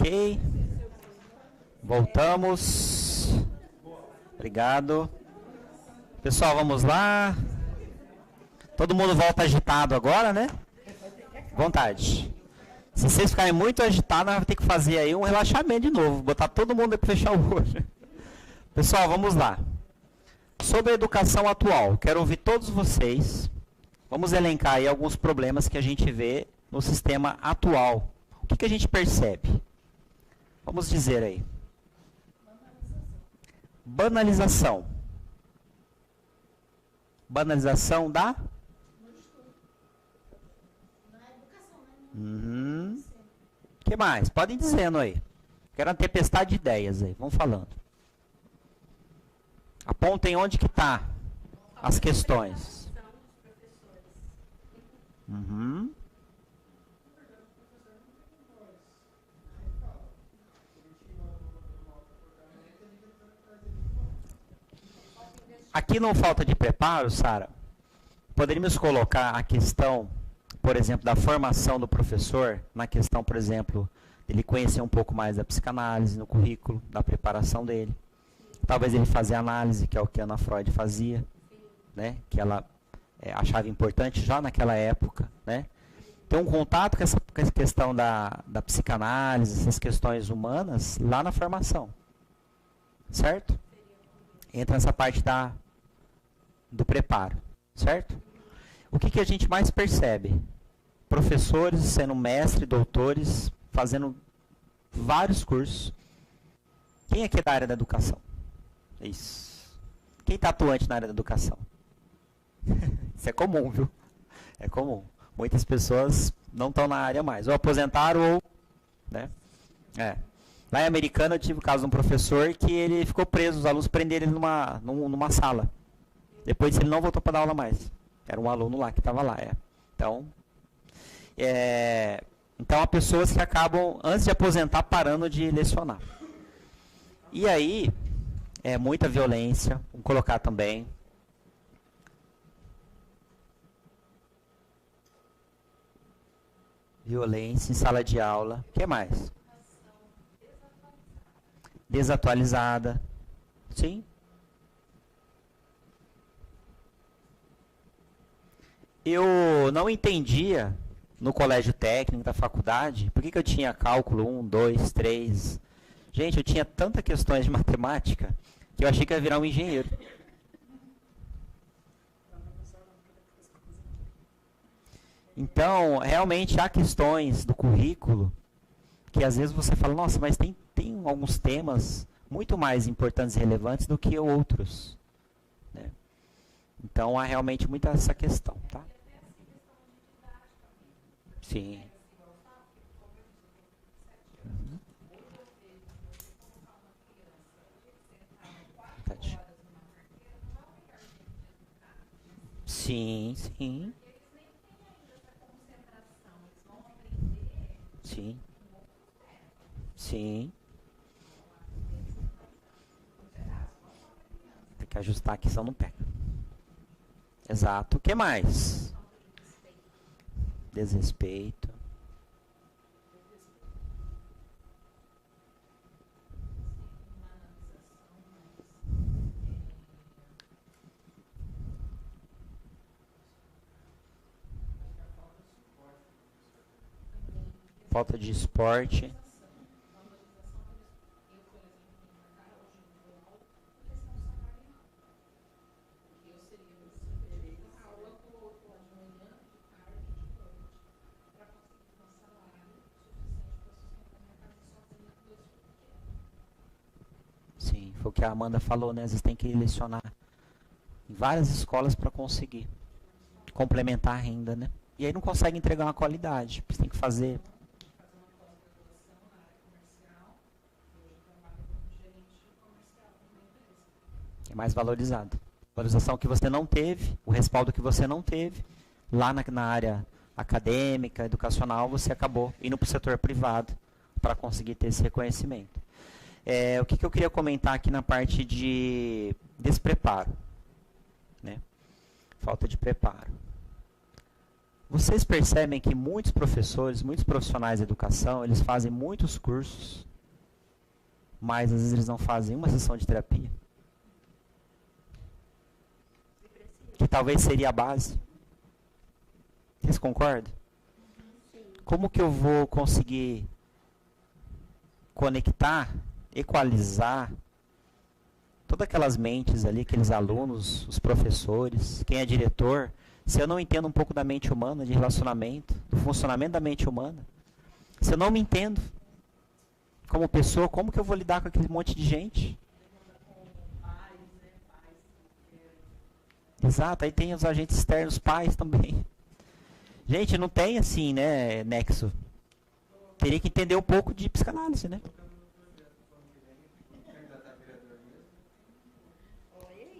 Ok. Voltamos. Obrigado. Pessoal, vamos lá. Todo mundo volta agitado agora, né? Vontade. Se vocês ficarem muito agitados, nós vamos ter que fazer aí um relaxamento de novo. Botar todo mundo aí para fechar o olho. Pessoal, vamos lá. Sobre a educação atual, quero ouvir todos vocês. Vamos elencar aí alguns problemas que a gente vê no sistema atual. O que a gente percebe? Vamos dizer aí. Banalização. Banalização da? O que mais? Podem dizendo aí. Quero uma tempestade de ideias aí. Vamos falando. Apontem onde que está as questões. Aqui não falta de preparo, Sara. Poderíamos colocar a questão, por exemplo, da formação do professor, na questão, por exemplo, ele conhecer um pouco mais da psicanálise no currículo, da preparação dele. Talvez ele fazer análise, que é o que a Ana Freud fazia, né? Que ela achava importante já naquela época, né? Ter um contato com essa questão da psicanálise, essas questões humanas, lá na formação. Certo? Entra nessa parte do preparo. Certo? O que a gente mais percebe? Professores sendo mestre, doutores, fazendo vários cursos. Quem aqui é da área da educação? Isso. Quem está atuante na área da educação? Isso é comum, viu? É comum. Muitas pessoas não estão na área mais. Ou aposentaram ou... né? Lá em Americana eu tive o caso de um professor que ele ficou preso, os alunos prenderam ele numa sala. Depois ele não voltou para dar aula mais. Era um aluno lá que estava lá. Então há pessoas que acabam, antes de aposentar, parando de lecionar. E aí, muita violência, vamos colocar também. Violência em sala de aula. O que mais? Desatualizada. Sim. Eu não entendia no colégio técnico da faculdade por que eu tinha cálculo 1, 2, 3. Gente, eu tinha tantas questões de matemática que eu achei que ia virar um engenheiro. Então, realmente há questões do currículo que às vezes você fala, nossa, mas tem alguns temas muito mais importantes e relevantes do que outros. Né? Então, há realmente muita essa questão. Tá? Sim. Sim, sim. Sim. Sim. Tem que ajustar aqui, senão não pega. Exato. O que mais? Desrespeito. Falta de esporte. Sim, foi o que a Amanda falou, né? Às vezes tem que lecionar em várias escolas para conseguir complementar a renda, né? E aí não consegue entregar uma qualidade. Você tem que fazer... é mais valorizado. Valorização que você não teve, o respaldo que você não teve, lá na área acadêmica, educacional, você acabou indo para o setor privado para conseguir ter esse reconhecimento. O que eu queria comentar aqui na parte de despreparo, né? Falta de preparo. Vocês percebem que muitos professores, muitos profissionais de educação, eles fazem muitos cursos, mas às vezes eles não fazem uma sessão de terapia. Que talvez seria a base. Vocês concordam? Como que eu vou conseguir conectar, equalizar todas aquelas mentes ali, aqueles alunos, os professores, quem é diretor, se eu não entendo um pouco da mente humana, de relacionamento, do funcionamento da mente humana, se eu não me entendo como pessoa, como que eu vou lidar com aquele monte de gente? Exato, aí tem os agentes externos, pais também. Gente, não tem assim, né, nexo. Teria que entender um pouco de psicanálise, né?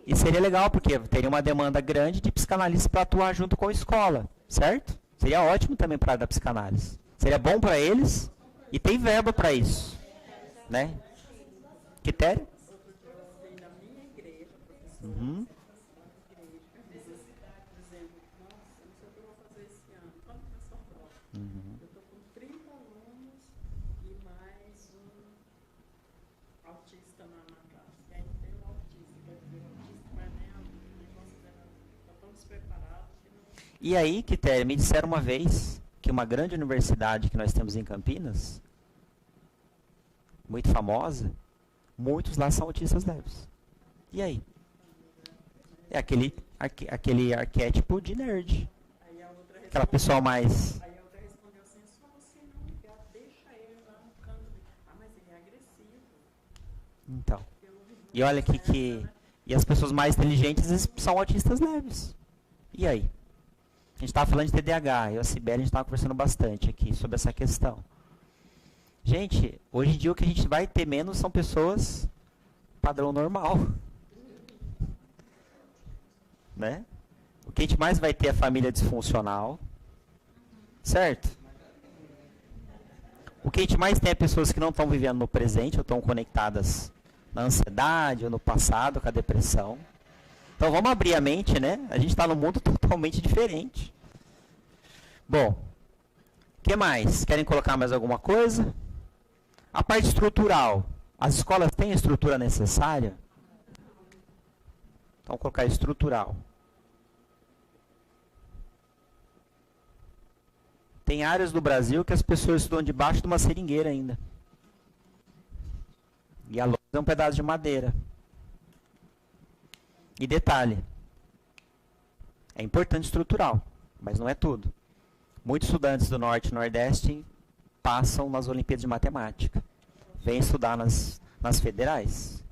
E seria legal, porque teria uma demanda grande de psicanalista para atuar junto com a escola, certo? Seria ótimo também para a área da psicanálise. Seria bom para eles e tem verba para isso, né? Critério? Uhum. Uhum. Eu estou com 30 alunos e mais um autista na classe. E aí tem um autista, quer dizer, o autista vai nem considerando, está tão despreparado que não. E aí, Quitéria, me disseram uma vez que uma grande universidade que nós temos em Campinas, muito famosa, muitos lá são autistas leves. E aí? É aquele arquétipo de nerd. Aí a outra Aquela pessoa mais... Aí a outra respondeu assim, só você não ligar, deixa ele lá no canto. Mas ele é agressivo. Então. E olha que e as pessoas mais inteligentes são autistas leves. E aí? A gente estava falando de TDAH, eu e a Sibeli, a gente estava conversando bastante aqui sobre essa questão. Gente, hoje em dia o que a gente vai ter menos são pessoas padrão normal. Né? O que a gente mais vai ter é a família disfuncional. Certo? O que a gente mais tem é pessoas que não estão vivendo no presente, ou estão conectadas na ansiedade, ou no passado, com a depressão. Então vamos abrir a mente, né? A gente está num mundo totalmente diferente. Bom, o que mais? Querem colocar mais alguma coisa? A parte estrutural. As escolas têm a estrutura necessária? Então, colocar estrutural. Tem áreas do Brasil que as pessoas estudam debaixo de uma seringueira ainda. E a lousa é um pedaço de madeira. E detalhe, é importante estrutural, mas não é tudo. Muitos estudantes do Norte e Nordeste passam nas Olimpíadas de Matemática. Vêm estudar nas federais.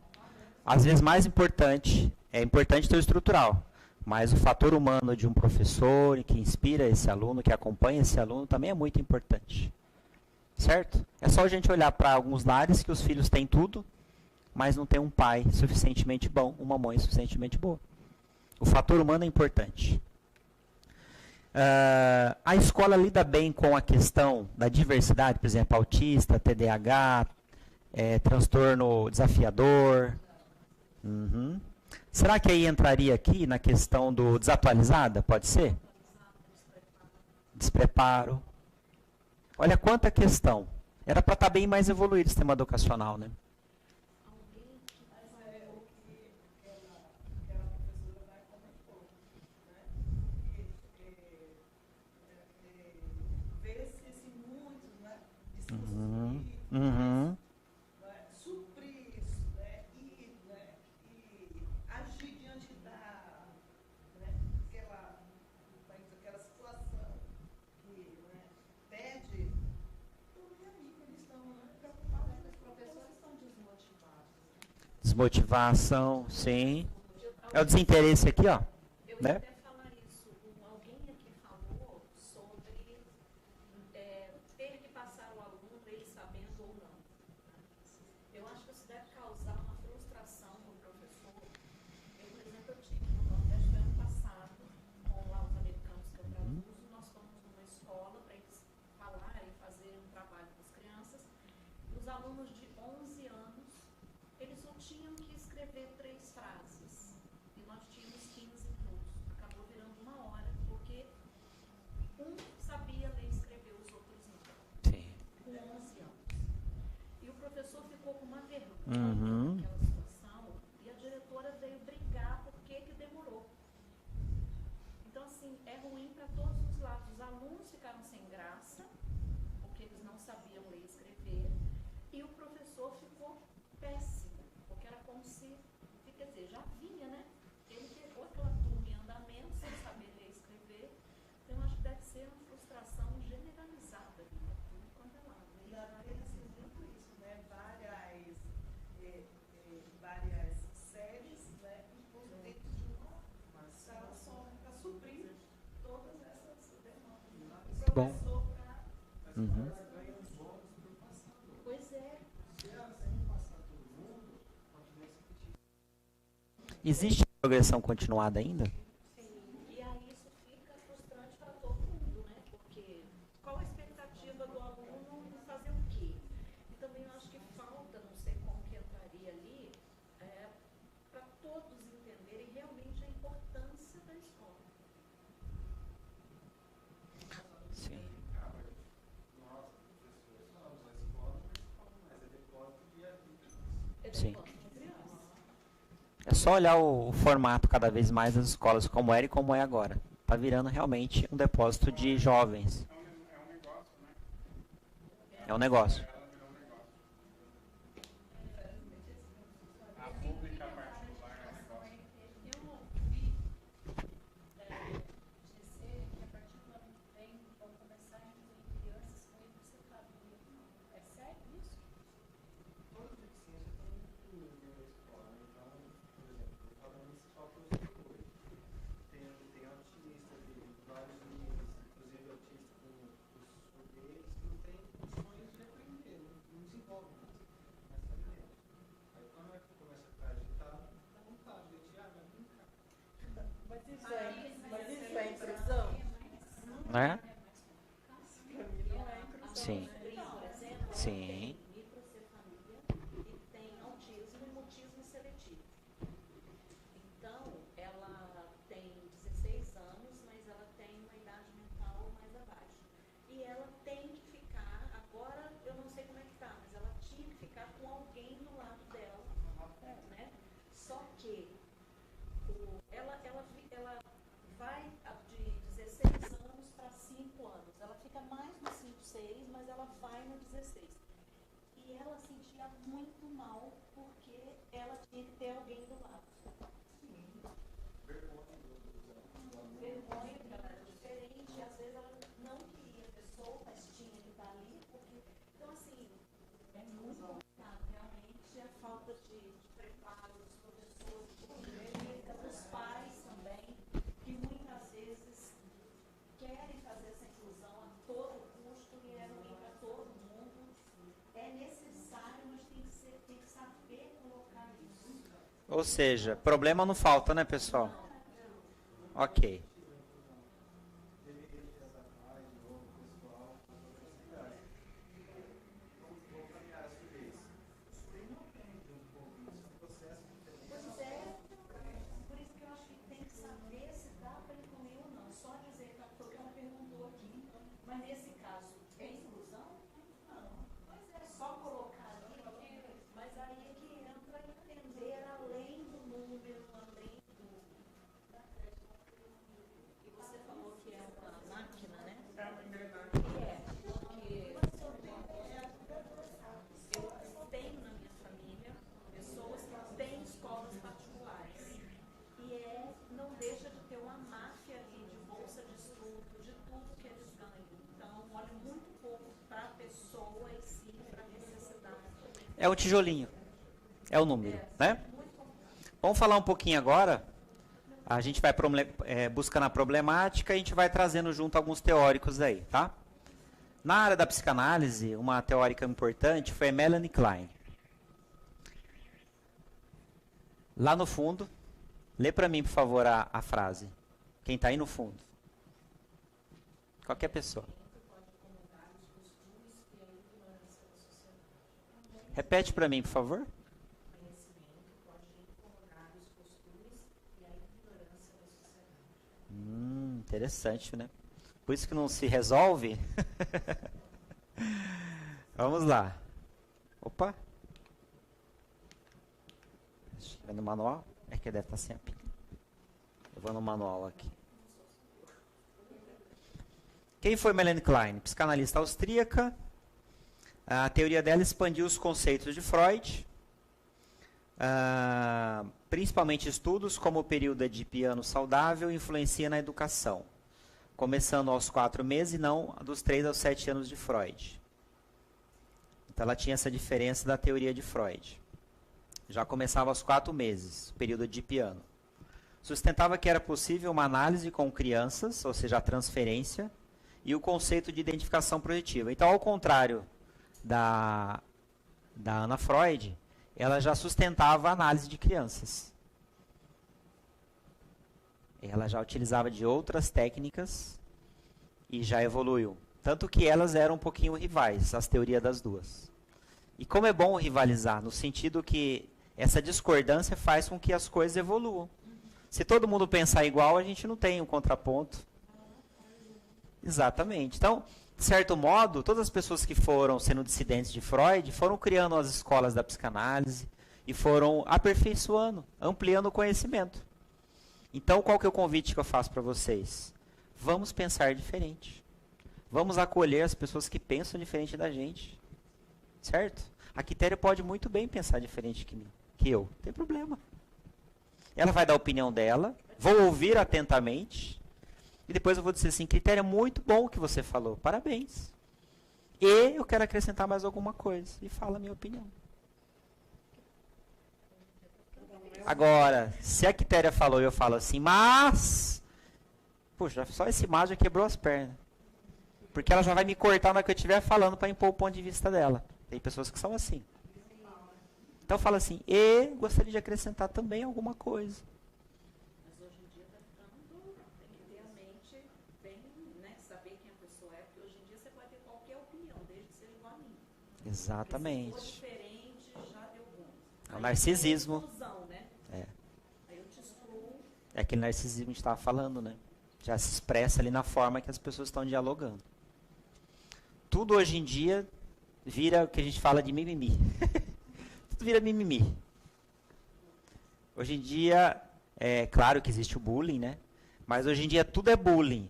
Às vezes mais importante, é importante ter o estrutural, mas o fator humano de um professor que inspira esse aluno, que acompanha esse aluno, também é muito importante. Certo? É só a gente olhar para alguns lares que os filhos têm tudo, mas não tem um pai suficientemente bom, uma mãe suficientemente boa. O fator humano é importante. A escola lida bem com a questão da diversidade, por exemplo, autista, TDAH, transtorno desafiador. Uhum. Será que aí entraria aqui na questão do desatualizada? Pode ser? Despreparo. Olha quanta questão. Era para estar bem mais evoluído o sistema educacional, né? Uhum. Uhum. Suprir isso, né? E agir diante daquela situação que pede. Eles estão preocupados, os professores estão desmotivados. Desmotivação, sim. É o desinteresse aqui, ó. Eu Né? ia até falar isso. Alguém aqui falou sobre ter que passar o aluno, ele sabendo ou não. Eu acho que isso deve causar uma frustração no professor. Eu, por exemplo, eu tive no Nordeste ano passado, com lá os americanos que eu traduzo, nós fomos numa escola para eles falarem, fazer um trabalho com as crianças. Os alunos de 11 anos, eles só tinham que escrever 3 frases. E nós tínhamos 15 minutos. ficou com uma vergonha Uhum. naquela situação e a diretora veio brigar por que demorou. Então, assim, é ruim para todos os lados. Os alunos ficaram sem graça, porque eles não sabiam ler e escrever, e o professor ficou péssimo, porque era como se, quer dizer, já vinha, né? Ele pegou aquela turma em andamento, sem saber ler e escrever. Então, eu acho que deve ser uma frustração generalizada ali, para tudo quanto é lado. E lá tem assim, muito isso, né? Várias séries, né? Incluso dentro de uma sala só, para suprir todas essas demandas. O Bom. professor para Uhum. Pois é. Existe progressão continuada ainda? E aí isso fica frustrante para todo mundo, né? Porque qual a expectativa do aluno em fazer o quê? E também eu acho que falta, não sei como que entraria ali, para todos entenderem realmente a importância da escola. Sim. Sim. É só olhar o formato cada vez mais das escolas, como era e como é agora. Está virando realmente um depósito de jovens. É um negócio. Dizer que a partir do ano que vem vão começar a incluir crianças com hipocefalua. É sério isso? Toda deficiência tem incluído dentro da escola, né? Então, por exemplo, eu falo municipal que eu estou hoje. Tem autista de vários níveis, inclusive autista com os surdez, que não tem condições de aprender, não desenvolve mais, mas tá vivendo. Aí quando é que começa a agitar, dá vontade de tirar, vai brincar. Mas isso é impressão? Né? Para mim não é impressão. Sim. Por exemplo, Sim. tem microcefalia e tem autismo e mutismo seletivo. Então, ela tem 16 anos, mas ela tem uma idade mental mais abaixo. E ela tem que ficar, agora eu não sei como é que tá, mas ela tinha que ficar com alguém do lado dela, né? Só que ela vai de 16 anos para 5 anos. Ela fica mais no 5, 6, mas ela vai no 16. E ela sentia muito mal porque ela tinha que ter alguém do lado. Vergonha, porque ela era diferente, e às vezes ela não queria a pessoa, mas tinha que estar ali, porque. Então, assim, é muito complicado, realmente, a falta de preparo dos professores, dos pais também, que muitas vezes querem fazer essa inclusão a todo custo e é ruim para todo mundo. É necessário, mas tem que saber colocar isso. Ou seja, problema não falta, né, pessoal? Ok. Pois é, por isso que eu acho que tem que saber se dá para incluir ou não. Só dizer que foi o que ela perguntou aqui. Mas nesse caso, é inclusão? Não. Pois é, só colocar ali, mas aí é que entra entender além do número, além do. E você falou que é uma máquina, né? Porque eu tenho na minha família pessoas que têm escolas particulares e não deixa de ter uma máfia ali de bolsa de estudo, de tudo que eles ganham. Então, olha muito pouco para a pessoa e sim para a necessidade. É o tijolinho. É o número, né? Vamos falar um pouquinho agora. A gente vai buscando a problemática e a gente vai trazendo junto alguns teóricos aí, tá? Na área da psicanálise, uma teórica importante foi Melanie Klein. Lá no fundo, lê para mim, por favor, a frase. Quem está aí no fundo. Qualquer pessoa. Repete para mim, por favor. Interessante, né? Por isso que não se resolve. Vamos lá. Opa. Vai no manual? É que deve estar sem a pilha. Eu vou no manual aqui. Quem foi Melanie Klein? Psicanalista austríaca. A teoria dela expandiu os conceitos de Freud, principalmente estudos como o período edipiano saudável influencia na educação, começando aos 4 meses e não dos 3 aos 7 anos de Freud. Então ela tinha essa diferença da teoria de Freud. Já começava aos 4 meses, período edipiano. Sustentava que era possível uma análise com crianças, ou seja, a transferência, e o conceito de identificação projetiva. Então, ao contrário da Ana Freud, ela já sustentava a análise de crianças. Ela já utilizava de outras técnicas e já evoluiu. Tanto que elas eram um pouquinho rivais, as teorias das duas. E como é bom rivalizar, no sentido que essa discordância faz com que as coisas evoluam. Se todo mundo pensar igual, a gente não tem um contraponto. Exatamente. Então, de certo modo, todas as pessoas que foram sendo dissidentes de Freud foram criando as escolas da psicanálise e foram aperfeiçoando, ampliando o conhecimento. Então, qual que é o convite que eu faço para vocês? Vamos pensar diferente. Vamos acolher as pessoas que pensam diferente da gente. Certo? A Quitéria pode muito bem pensar diferente que eu. Não tem problema. Ela vai dar a opinião dela, vou ouvir atentamente. E depois eu vou dizer assim, Quitéria, muito bom o que você falou, parabéns. E eu quero acrescentar mais alguma coisa. E fala a minha opinião. Agora, se a Quitéria falou e eu falo assim, mas... Puxa, só esse mas já quebrou as pernas. Porque ela já vai me cortar na hora que eu estiver falando para impor o ponto de vista dela. Tem pessoas que são assim. Então fala assim, e gostaria de acrescentar também alguma coisa. Exatamente. É o narcisismo. É aquele narcisismo que a gente estava falando, né? Já se expressa ali na forma que as pessoas estão dialogando. Tudo hoje em dia vira o que a gente fala de mimimi. Tudo vira mimimi. Hoje em dia, é claro que existe o bullying, né? Mas hoje em dia tudo é bullying.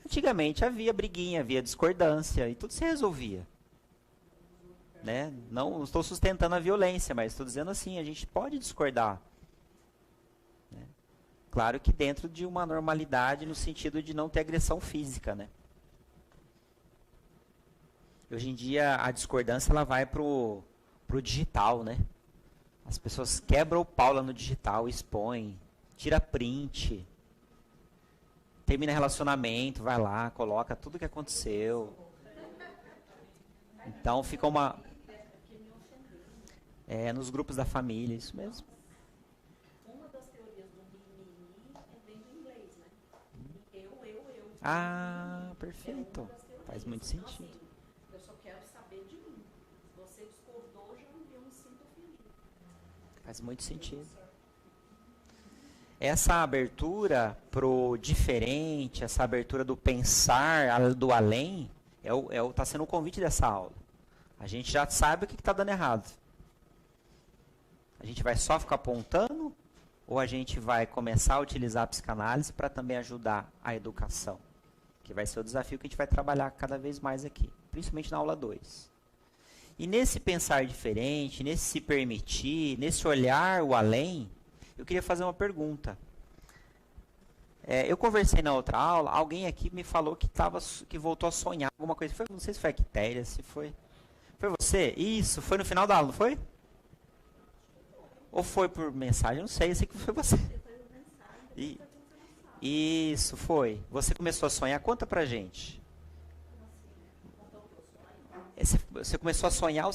Antigamente havia briguinha, havia discordância e tudo se resolvia. Né? Não estou sustentando a violência, mas estou dizendo assim, a gente pode discordar. Né? Claro que dentro de uma normalidade, no sentido de não ter agressão física. Né? Hoje em dia, a discordância ela vai pro digital. Né? As pessoas quebram o pau lá no digital, expõem, tira print, termina relacionamento, vai lá, coloca tudo o que aconteceu. Então fica uma... nos grupos da família, isso mesmo. Uma das teorias do mimimi vem do inglês, né? Eu. Ah, perfeito. Faz muito sentido. Então, assim, eu só quero saber de mim. Se você discordou, eu me sinto ofendido. Faz muito sentido. Essa abertura pro diferente, essa abertura do pensar, do além, tá sendo o convite dessa aula. A gente já sabe o que está dando errado. A gente vai só ficar apontando ou a gente vai começar a utilizar a psicanálise para também ajudar a educação? Que vai ser o desafio que a gente vai trabalhar cada vez mais aqui, principalmente na aula 2. E nesse pensar diferente, nesse se permitir, nesse olhar o além, eu queria fazer uma pergunta. Eu conversei na outra aula, alguém aqui me falou que voltou a sonhar alguma coisa. Não sei se foi a Quitéria, se foi... Foi você? Isso, foi no final da aula, não foi? Ou foi por mensagem? Eu não sei, eu sei que foi você. Isso, foi. Você começou a sonhar? Conta pra gente. Você começou a sonhar?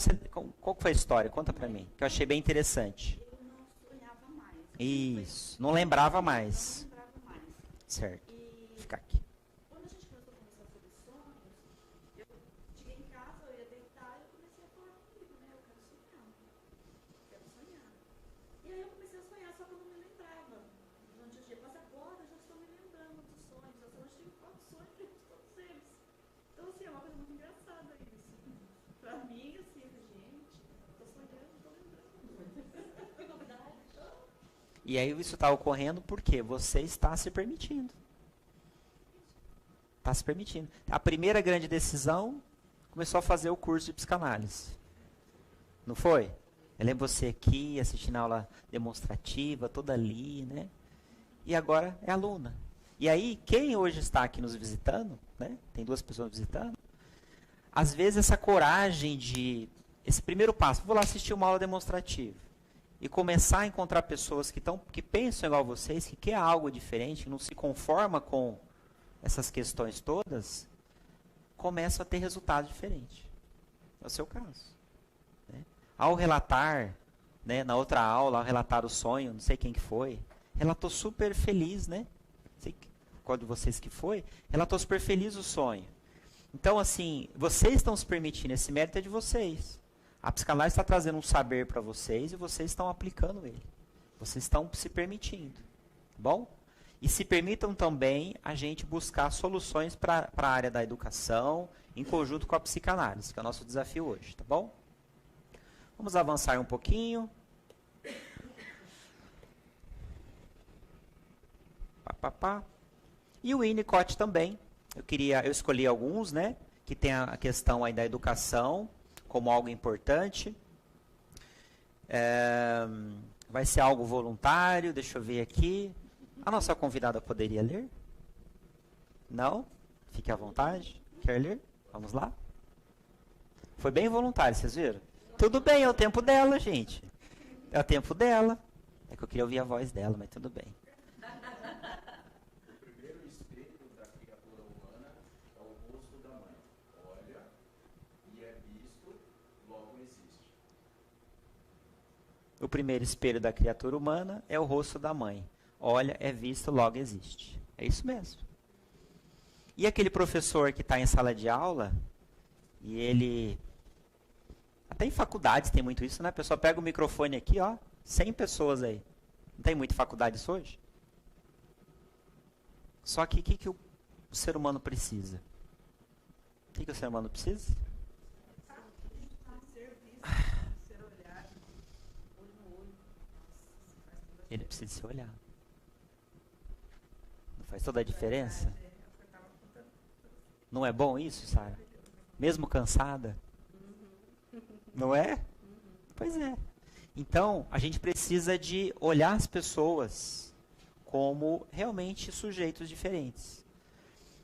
Qual foi a história? Conta pra mim, que eu achei bem interessante. Eu não sonhava mais. Isso, não lembrava mais. Não lembrava mais. Certo. Fica aqui. Quando a gente começou a conversar sobre sonhos, eu cheguei em casa, eu ia deitar e eu comecei a falar comigo, né? Eu quero sonhar. Quero sonhar. E aí eu comecei a sonhar, só que eu não me lembrava. Durante o dia, mas agora eu já estou me lembrando dos sonhos. Eu só tive 4 sonhos de todos eles. Então, assim, é uma coisa muito engraçada isso. Pra mim, assim, gente, tô sonhando, tô lembrando. Que novidade. E aí isso está ocorrendo porque você está se permitindo. Está se permitindo. A primeira grande decisão, começou a fazer o curso de psicanálise. Não foi? Eu lembro você aqui, assistindo a aula demonstrativa, toda ali, né? E agora é aluna. E aí, quem hoje está aqui nos visitando, né? Tem 2 pessoas visitando. Às vezes essa coragem de... Esse primeiro passo, vou lá assistir uma aula demonstrativa. E começar a encontrar pessoas que pensam igual a vocês, que quer algo diferente, que não se conforma com essas questões todas, começam a ter resultado diferente. É o seu caso. Né? Ao relatar, né, na outra aula, ao relatar o sonho, não sei quem que foi, relatou super feliz, né? Não sei qual de vocês que foi, relatou super feliz o sonho. Então, assim, vocês estão se permitindo, esse mérito é de vocês. A psicanálise está trazendo um saber para vocês e vocês estão aplicando ele. Vocês estão se permitindo. Tá bom? E se permitam também a gente buscar soluções para a área da educação, em conjunto com a psicanálise, que é o nosso desafio hoje, tá bom? Vamos avançar um pouquinho. E o Winnicott também. Eu escolhi alguns, né? Que tem a questão aí da educação como algo importante. Vai ser algo voluntário, deixa eu ver aqui. A nossa convidada poderia ler? Não? Fique à vontade. Quer ler? Vamos lá? Foi bem voluntário, vocês viram? Tudo bem, é o tempo dela, gente. É o tempo dela. É que eu queria ouvir a voz dela, mas tudo bem. O primeiro espelho da criatura humana é o rosto da mãe. Olha e é visto, logo existe. O primeiro espelho da criatura humana é o rosto da mãe. Olha, é visto, logo existe. É isso mesmo. E aquele professor que está em sala de aula, e ele... Até em faculdades tem muito isso, né? A pessoa pega o microfone aqui, ó, 100 pessoas aí. Não tem muita faculdade isso hoje? Só que o que o ser humano precisa? O que o ser humano precisa? Ele precisa ser olhado. Não faz toda a diferença? Não é bom isso, Sara? Mesmo cansada? Não é? Pois é. Então, a gente precisa de olhar as pessoas como realmente sujeitos diferentes.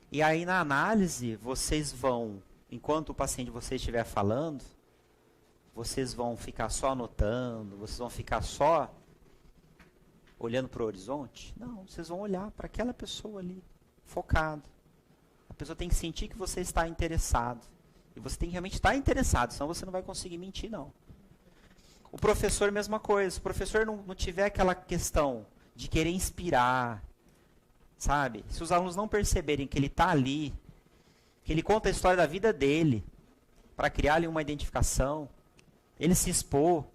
E aí, na análise, vocês vão, enquanto o paciente de vocês estiver falando, vocês vão ficar só anotando, vocês vão ficar só olhando para o horizonte? Não, vocês vão olhar para aquela pessoa ali, focado. A pessoa tem que sentir que você está interessado. E você tem que realmente estar interessado, senão você não vai conseguir mentir, não. O professor, mesma coisa. Se o professor não tiver aquela questão de querer inspirar, sabe? Se os alunos não perceberem que ele está ali, que ele conta a história da vida dele, para criar ali uma identificação, ele se expor,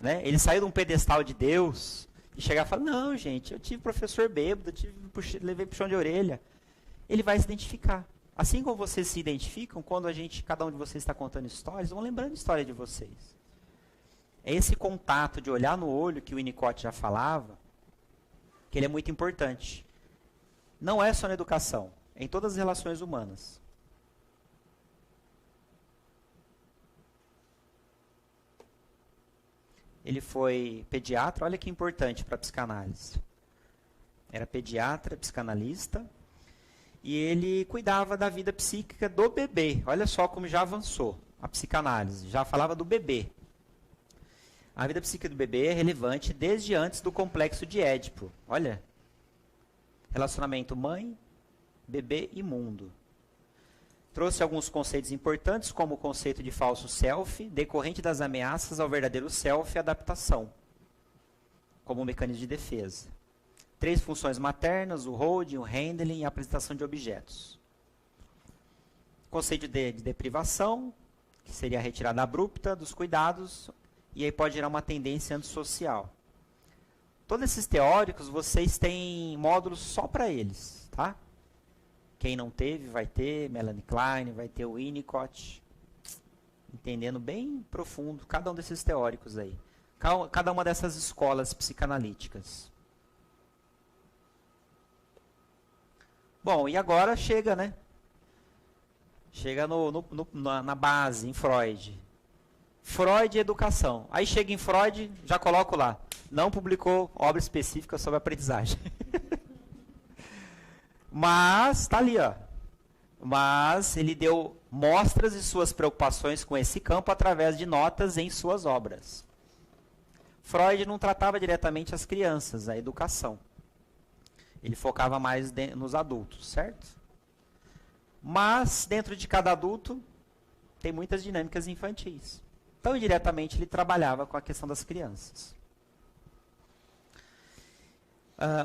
né? Ele saiu de um pedestal de Deus e chegar e falar, não, gente, eu tive professor bêbado, levei puxão de orelha. Ele vai se identificar. Assim como vocês se identificam, quando cada um de vocês está contando histórias, vão lembrando a história de vocês. É esse contato de olhar no olho que o Winnicott já falava, que ele é muito importante. Não é só na educação, é em todas as relações humanas. Ele foi pediatra, olha que importante para a psicanálise. Era pediatra, psicanalista, e ele cuidava da vida psíquica do bebê. Olha só como já avançou a psicanálise, já falava do bebê. A vida psíquica do bebê é relevante desde antes do complexo de Édipo. Olha, relacionamento mãe, bebê e mundo. Trouxe alguns conceitos importantes, como o conceito de falso self, decorrente das ameaças ao verdadeiro self e adaptação, como um mecanismo de defesa. 3 funções maternas, o holding, o handling e a apresentação de objetos. Conceito de deprivação, que seria a retirada abrupta dos cuidados, e aí pode gerar uma tendência antissocial. Todos esses teóricos, vocês têm módulos só para eles, tá? Quem não teve, vai ter, Melanie Klein, vai ter o Winnicott, entendendo bem profundo cada um desses teóricos aí. Cada uma dessas escolas psicanalíticas. Bom, e agora chega, né? Chega na base, em Freud. Freud e educação. Aí chega em Freud, já coloco lá. Não publicou obra específica sobre aprendizagem. Mas, tá ali, ó. Mas ele deu mostras de suas preocupações com esse campo através de notas em suas obras. Freud não tratava diretamente as crianças, a educação. Ele focava mais nos adultos, certo? Mas, dentro de cada adulto, tem muitas dinâmicas infantis. Então, indiretamente, ele trabalhava com a questão das crianças.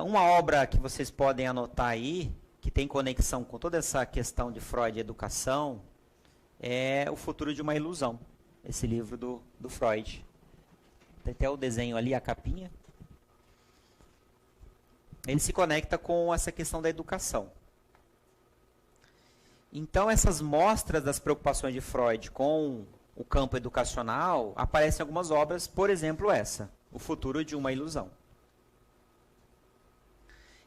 Uma obra que vocês podem anotar aí, que tem conexão com toda essa questão de Freud e educação, é O Futuro de uma Ilusão. Esse livro do Freud. Tem até o desenho ali, a capinha. Ele se conecta com essa questão da educação. Então, essas mostras das preocupações de Freud com o campo educacional aparecem em algumas obras, por exemplo, essa, O Futuro de uma Ilusão.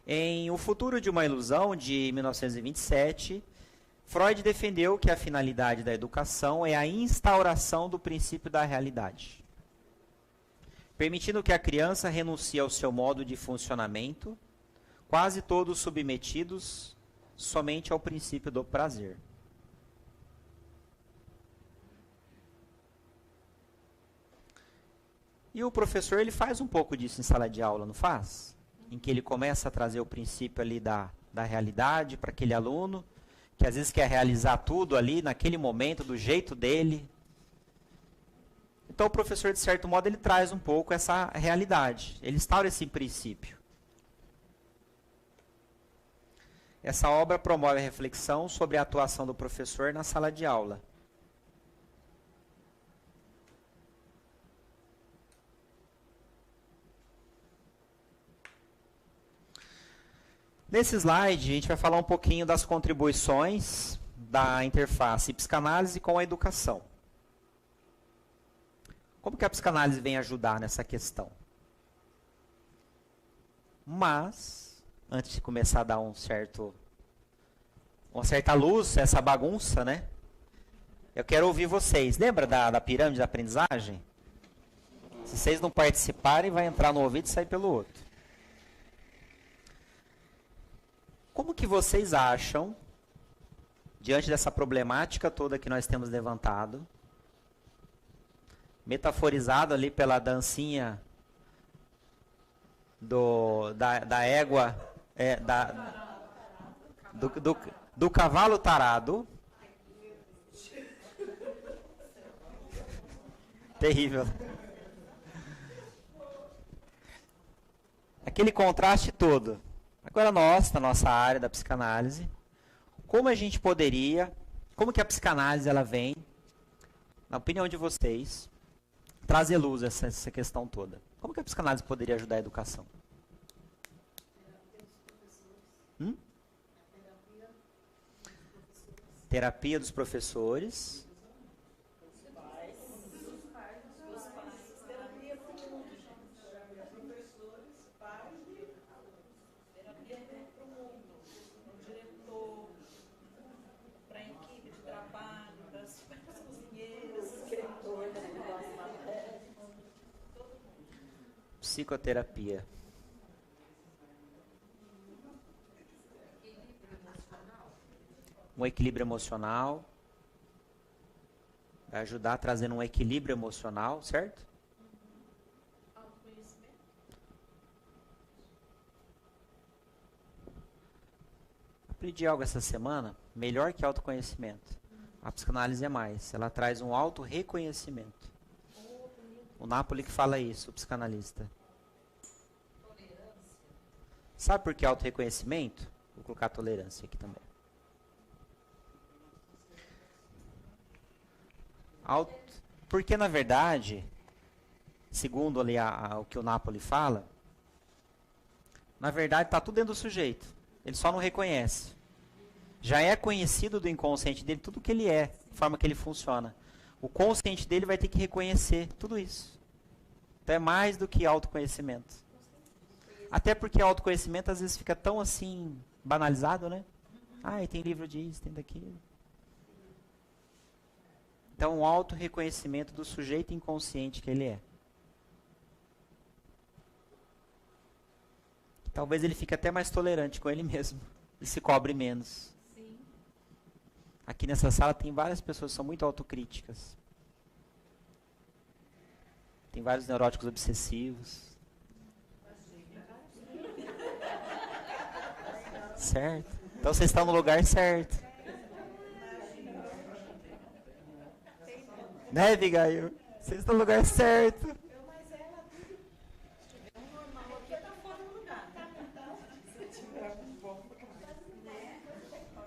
Em O Futuro de uma Ilusão, de 1927, Freud defendeu que a finalidade da educação é a instauração do princípio da realidade, permitindo que a criança renuncie ao seu modo de funcionamento, quase todos submetidos somente ao princípio do prazer. E o professor, ele faz um pouco disso em sala de aula, não faz? Em que ele começa a trazer o princípio ali da realidade para aquele aluno, que às vezes quer realizar tudo ali naquele momento, do jeito dele. Então o professor, de certo modo, ele traz um pouco essa realidade. Ele instaura esse princípio. Essa obra promove a reflexão sobre a atuação do professor na sala de aula. Nesse slide, a gente vai falar um pouquinho das contribuições da interface psicanálise com a educação. Como que a psicanálise vem ajudar nessa questão? Mas, antes de começar a dar uma certa luz a essa bagunça, né? Eu quero ouvir vocês. Lembra da pirâmide da aprendizagem? Se vocês não participarem, vai entrar no ouvido e sair pelo outro. Como que vocês acham, diante dessa problemática toda que nós temos levantado, metaforizado ali pela dancinha da égua, do cavalo tarado. Terrível. Aquele contraste todo. Agora nós, na nossa área da psicanálise, como que a psicanálise ela vem, na opinião de vocês, trazer luz a essa questão toda? Como que a psicanálise poderia ajudar a educação? Terapia dos professores. Psicoterapia. Um equilíbrio emocional. Vai ajudar trazendo um equilíbrio emocional, certo? Autoconhecimento. Aprendi algo essa semana, melhor que autoconhecimento. A psicanálise é mais, ela traz um auto-reconhecimento. O Napoli que fala isso, o psicanalista. Sabe por que auto-reconhecimento? Vou colocar tolerância aqui também. Porque, na verdade, segundo ali o que o Napoli fala, na verdade está tudo dentro do sujeito. Ele só não reconhece. Já é conhecido do inconsciente dele tudo que ele é, a forma que ele funciona. O consciente dele vai ter que reconhecer tudo isso. Então é mais do que autoconhecimento. Até porque autoconhecimento às vezes fica tão assim banalizado, né? Ah, e tem livro disso, tem daquilo. Então, um auto-reconhecimento do sujeito inconsciente que ele é. Talvez ele fique até mais tolerante com ele mesmo e se cobre menos. Sim. Aqui nessa sala tem várias pessoas que são muito autocríticas. Tem vários neuróticos obsessivos. Certo? Então vocês estão no lugar certo. Né, Abigail? Vocês estão no lugar certo.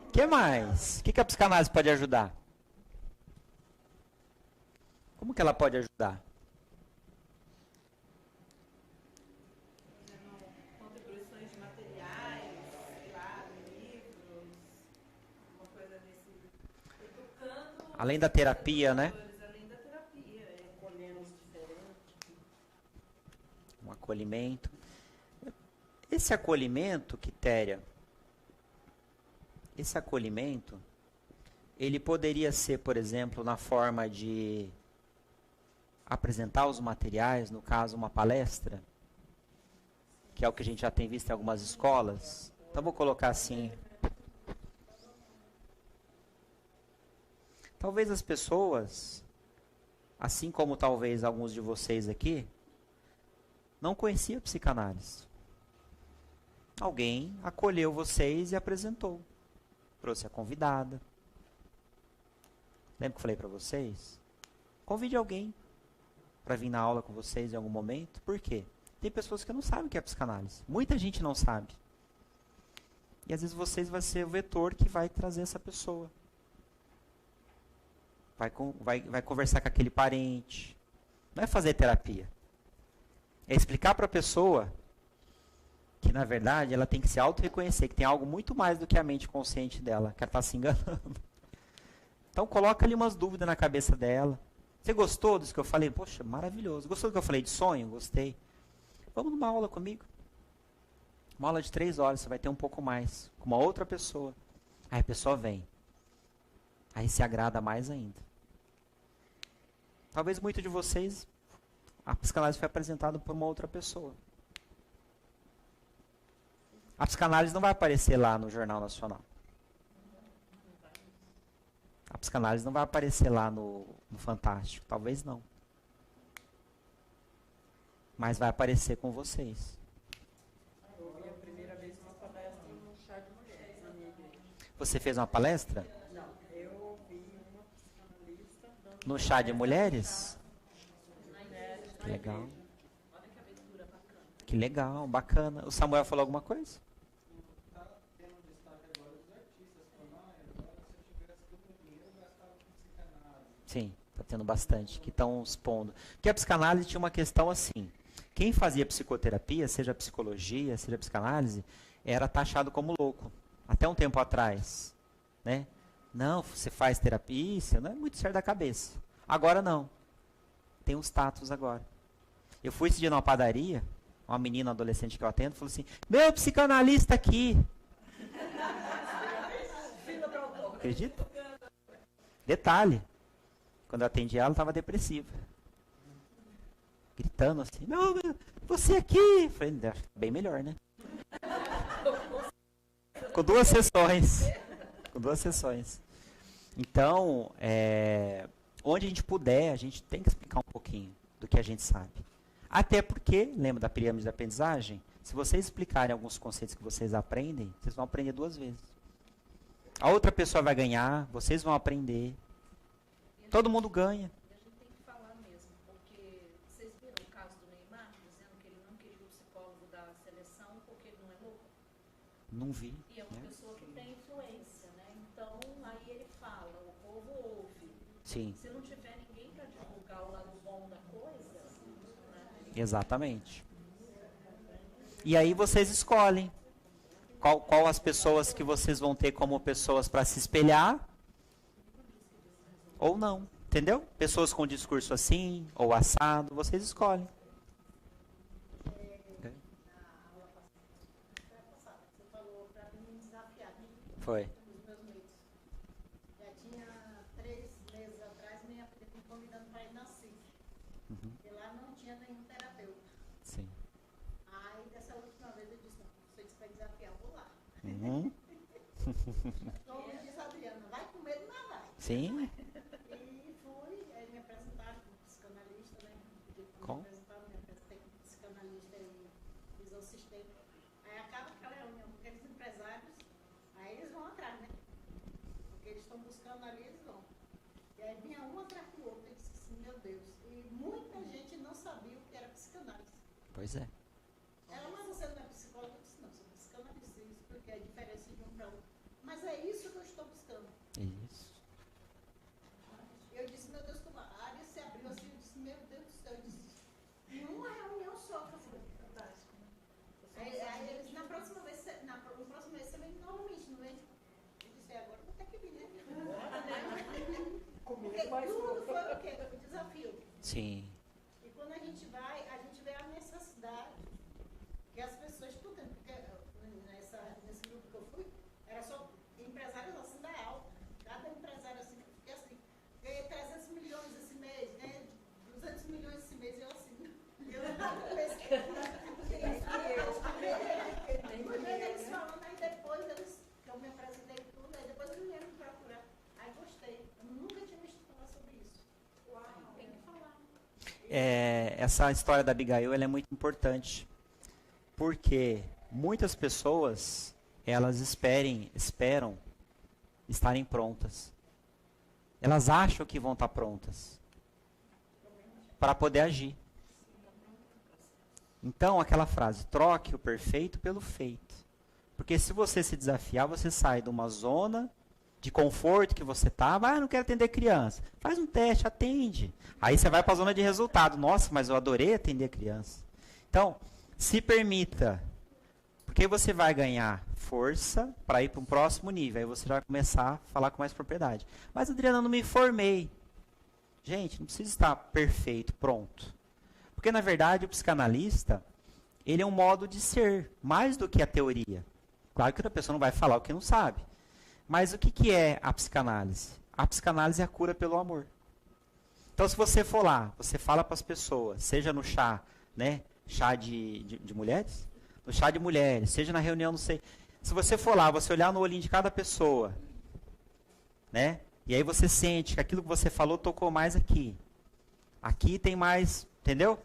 O que mais? O que a psicanálise pode ajudar? Como que ela pode ajudar? Contribuições de materiais, sei lá, livros, uma coisa desse. Educando. Além da terapia, né? Além da terapia. Acolhendo os diferentes. Um acolhimento. Esse acolhimento, Quitéria, esse acolhimento, ele poderia ser, por exemplo, na forma de apresentar os materiais, no caso, uma palestra, que é o que a gente já tem visto em algumas escolas. Então, vou colocar assim. Talvez as pessoas, assim como talvez alguns de vocês aqui, não conheciam a psicanálise. Alguém acolheu vocês e apresentou. Trouxe a convidada. Lembra que eu falei para vocês? Convide alguém para vir na aula com vocês em algum momento. Por quê? Tem pessoas que não sabem o que é psicanálise. Muita gente não sabe. E às vezes vocês vão ser o vetor que vai trazer essa pessoa. Vai conversar com aquele parente. Não é fazer terapia. É explicar para a pessoa que, na verdade, ela tem que se auto-reconhecer, que tem algo muito mais do que a mente consciente dela, que ela está se enganando. Então, coloca ali umas dúvidas na cabeça dela. Você gostou disso que eu falei? Poxa, maravilhoso. Gostou do que eu falei de sonho? Gostei. Vamos numa aula comigo. Uma aula de 3 horas, você vai ter um pouco mais, com uma outra pessoa. Aí a pessoa vem. Aí se agrada mais ainda. Talvez muito de vocês, a psicanálise foi apresentada por uma outra pessoa. A psicanálise não vai aparecer lá no Jornal Nacional. A psicanálise não vai aparecer lá no Fantástico. Talvez não. Mas vai aparecer com vocês. Eu ouvi a primeira vez uma palestra no chá de mulheres na minha igreja. Você fez uma palestra? Não, eu ouvi uma psicanalista dando No chá de mulheres? mulheres Que legal. Olha que abertura bacana. Que legal, bacana. O Samuel falou alguma coisa? Está tendo destaque agora dos artistas, falando, agora se eu tivesse todo o dinheiro, eu gastava com psicanálise. Sim, está tendo bastante que estão expondo. Porque a psicanálise tinha uma questão assim. Quem fazia psicoterapia, seja psicologia, seja psicanálise, era taxado como louco. Até um tempo atrás. Né? Não, você faz terapia, isso não é muito certo da cabeça. Agora não. Tem um status agora. Eu fui esse dia numa padaria, uma menina adolescente que eu atendo, falou assim, meu psicanalista aqui. Acredita? Detalhe. Quando eu atendi ela, estava depressiva. Gritando assim, não, você aqui. Falei, bem melhor, né? Com 2 sessões. Com 2 sessões. Então, onde a gente puder, a gente tem que explicar um pouquinho do que a gente sabe. Até porque, lembra da pirâmide da aprendizagem? Se vocês explicarem alguns conceitos que vocês aprendem, vocês vão aprender 2 vezes. A outra pessoa vai ganhar, vocês vão aprender. Todo mundo ganha. E a gente tem que falar mesmo, porque vocês viram o caso do Neymar, dizendo que ele não queria o psicólogo da seleção porque ele não é louco? Não vi. E é uma Né? pessoa que tem influência, né? Então, aí ele fala, o povo ouve. Sim, Se não tiver ninguém para divulgar o lado bom da coisa, né? exatamente. E aí vocês escolhem qual as pessoas que vocês vão ter como pessoas para se espelhar ou não, entendeu? Pessoas com discurso assim ou assado, vocês escolhem. Você falou para mim desafiar. Foi. convidando para ir na CIF. Uhum. E lá não tinha nenhum terapeuta. Sim. Aí, dessa última vez, eu disse, não, você disse para desafiar, eu vou lá. Uhum. Então, me diz, Adriana, vai com medo, mas vai. Sim. E fui, aí me apresentaram como psicanalista, né? Pedi para Com? me apresentar, me apresentei como psicanalista e fiz o sistema. Aí acaba aquela reunião com aqueles empresários, aí eles vão atrás, né? Porque eles estão buscando ali, eles vão. E aí vinha um atrás do outro, eu disse assim, meu Deus. E muita gente não sabia o que era psicanálise. Pois é. Ela, mas você não é psicóloga? Eu disse, não, sou psicanalista, eu expliquei a diferença de um para outro. Mas é isso que eu estou buscando. Isso. Eu disse, meu Deus, como a área se abriu assim, eu disse, meu Deus do céu, eu disse, em uma reunião só que eu fui. Fantástico. Aí eles, na próxima vez você vem novamente, não vem? Eu disse, agora eu vou ter que vir, né? Porque tudo foi o quê? O desafio. Sim. E quando a gente vê a necessidade que as pessoas estão tendo, porque nesse grupo que eu fui, era só empresários assim da alta. Cada empresário assim, eu fiquei assim, ganhei 300 milhões esse mês, ganhei 200 milhões esse mês, eu assim, eu não comecei. Eles falando, aí depois que eu me apresentei tudo, aí depois eles vieram me procurar. Aí gostei. Eu nunca tinha visto falar sobre isso. Uau, tem que falar. Essa história da Abigail ela é muito importante, porque muitas pessoas elas esperam estarem prontas. Elas acham que vão estar prontas para poder agir. Então, aquela frase, troque o perfeito pelo feito. Porque se você se desafiar, você sai de uma zona de conforto que você estava, não quero atender criança. Faz um teste, atende. Aí você vai para a zona de resultado. Nossa, mas eu adorei atender criança. Então, se permita, porque você vai ganhar força para ir para um próximo nível. Aí você vai começar a falar com mais propriedade. Mas, Adriana, eu não me formei. Gente, não precisa estar perfeito, pronto. Porque, na verdade, o psicanalista, ele é um modo de ser, mais do que a teoria. Claro que a pessoa não vai falar o que não sabe. Mas o que é a psicanálise? A psicanálise é a cura pelo amor. Então, se você for lá, você fala para as pessoas, seja no chá, né? Chá de mulheres? No chá de mulheres, seja na reunião, não sei. Se você for lá, você olhar no olhinho de cada pessoa, né? E aí você sente que aquilo que você falou tocou mais aqui. Aqui tem mais, entendeu?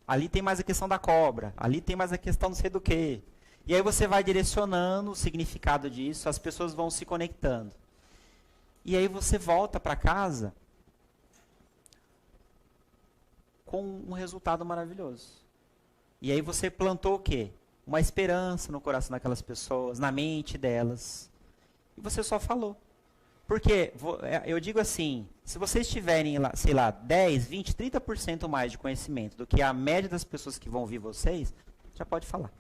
Ali tem mais a questão da cobra, ali tem mais a questão não sei do quê. E aí você vai direcionando o significado disso, as pessoas vão se conectando. E aí você volta para casa com um resultado maravilhoso. E aí você plantou o quê? Uma esperança no coração daquelas pessoas, na mente delas. E você só falou. Porque, eu digo assim, se vocês tiverem, sei lá, 10, 20, 30% mais de conhecimento do que a média das pessoas que vão ouvir vocês, já pode falar.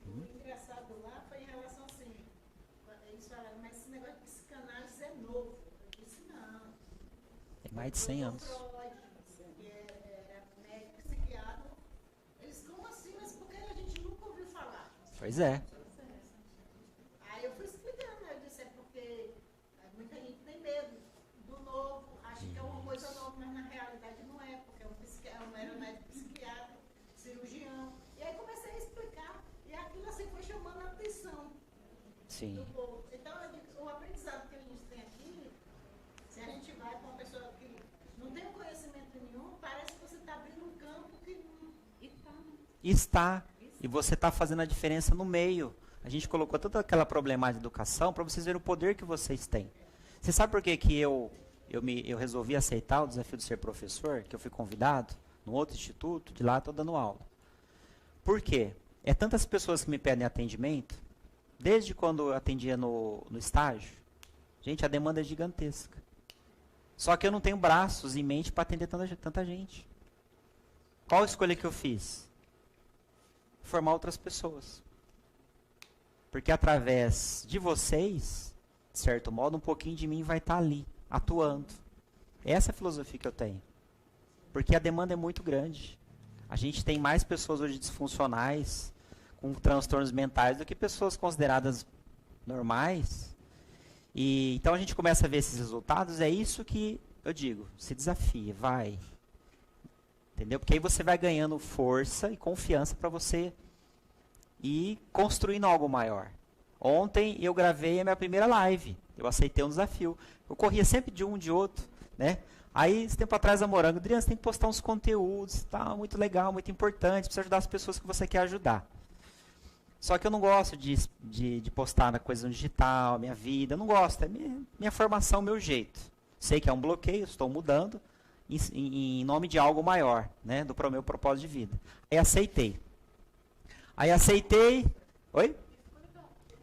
O engraçado lá foi em relação assim, eles falaram, mas esse negócio de psicanálise é novo. Eu disse, não. Tem mais de 100 anos. Freud, que era médico psiquiatra, eles, como assim? Mas por que a gente nunca ouviu falar? Pois é. Aí eu fui explicando, eu disse, é porque muita gente tem medo do novo, acha que é uma coisa nova, mas na realidade não é, porque era médico psiquiatra, cirurgião. E aí comecei a explicar, e aquilo assim foi chamando a atenção Sim. do povo. Então, eu digo, o aprendizado que a gente tem aqui, se a gente vai com uma pessoa que não tem conhecimento nenhum, parece que você está abrindo um campo que não... Está. E você está fazendo a diferença no meio. A gente colocou toda aquela problemática de educação para vocês verem o poder que vocês têm. Você sabe por que eu resolvi aceitar o desafio de ser professor? Que eu fui convidado num outro instituto, de lá estou dando aula. Por quê? É tantas pessoas que me pedem atendimento, desde quando eu atendia no estágio. Gente, a demanda é gigantesca. Só que eu não tenho braços e mente para atender tanta gente. Qual a escolha que eu fiz? Formar outras pessoas. Porque através de vocês, de certo modo, um pouquinho de mim vai estar ali, atuando. Essa é a filosofia que eu tenho. Porque a demanda é muito grande. A gente tem mais pessoas hoje disfuncionais, com transtornos mentais, do que pessoas consideradas normais. E então a gente começa a ver esses resultados, é isso que eu digo, se desafia, vai. Entendeu? Porque aí você vai ganhando força e confiança para você ir construindo algo maior. Ontem eu gravei a minha primeira live, eu aceitei um desafio. Eu corria sempre de um, de outro, né? Aí, esse tempo atrás, a Morango, Adriano, você tem que postar uns conteúdos, tá? Muito legal, muito importante, precisa ajudar as pessoas que você quer ajudar. Só que eu não gosto de postar na coisa no digital, minha vida, eu não gosto, é minha formação, meu jeito. Sei que é um bloqueio, estou mudando em nome de algo maior, né, do meu propósito de vida. Aí aceitei. Oi?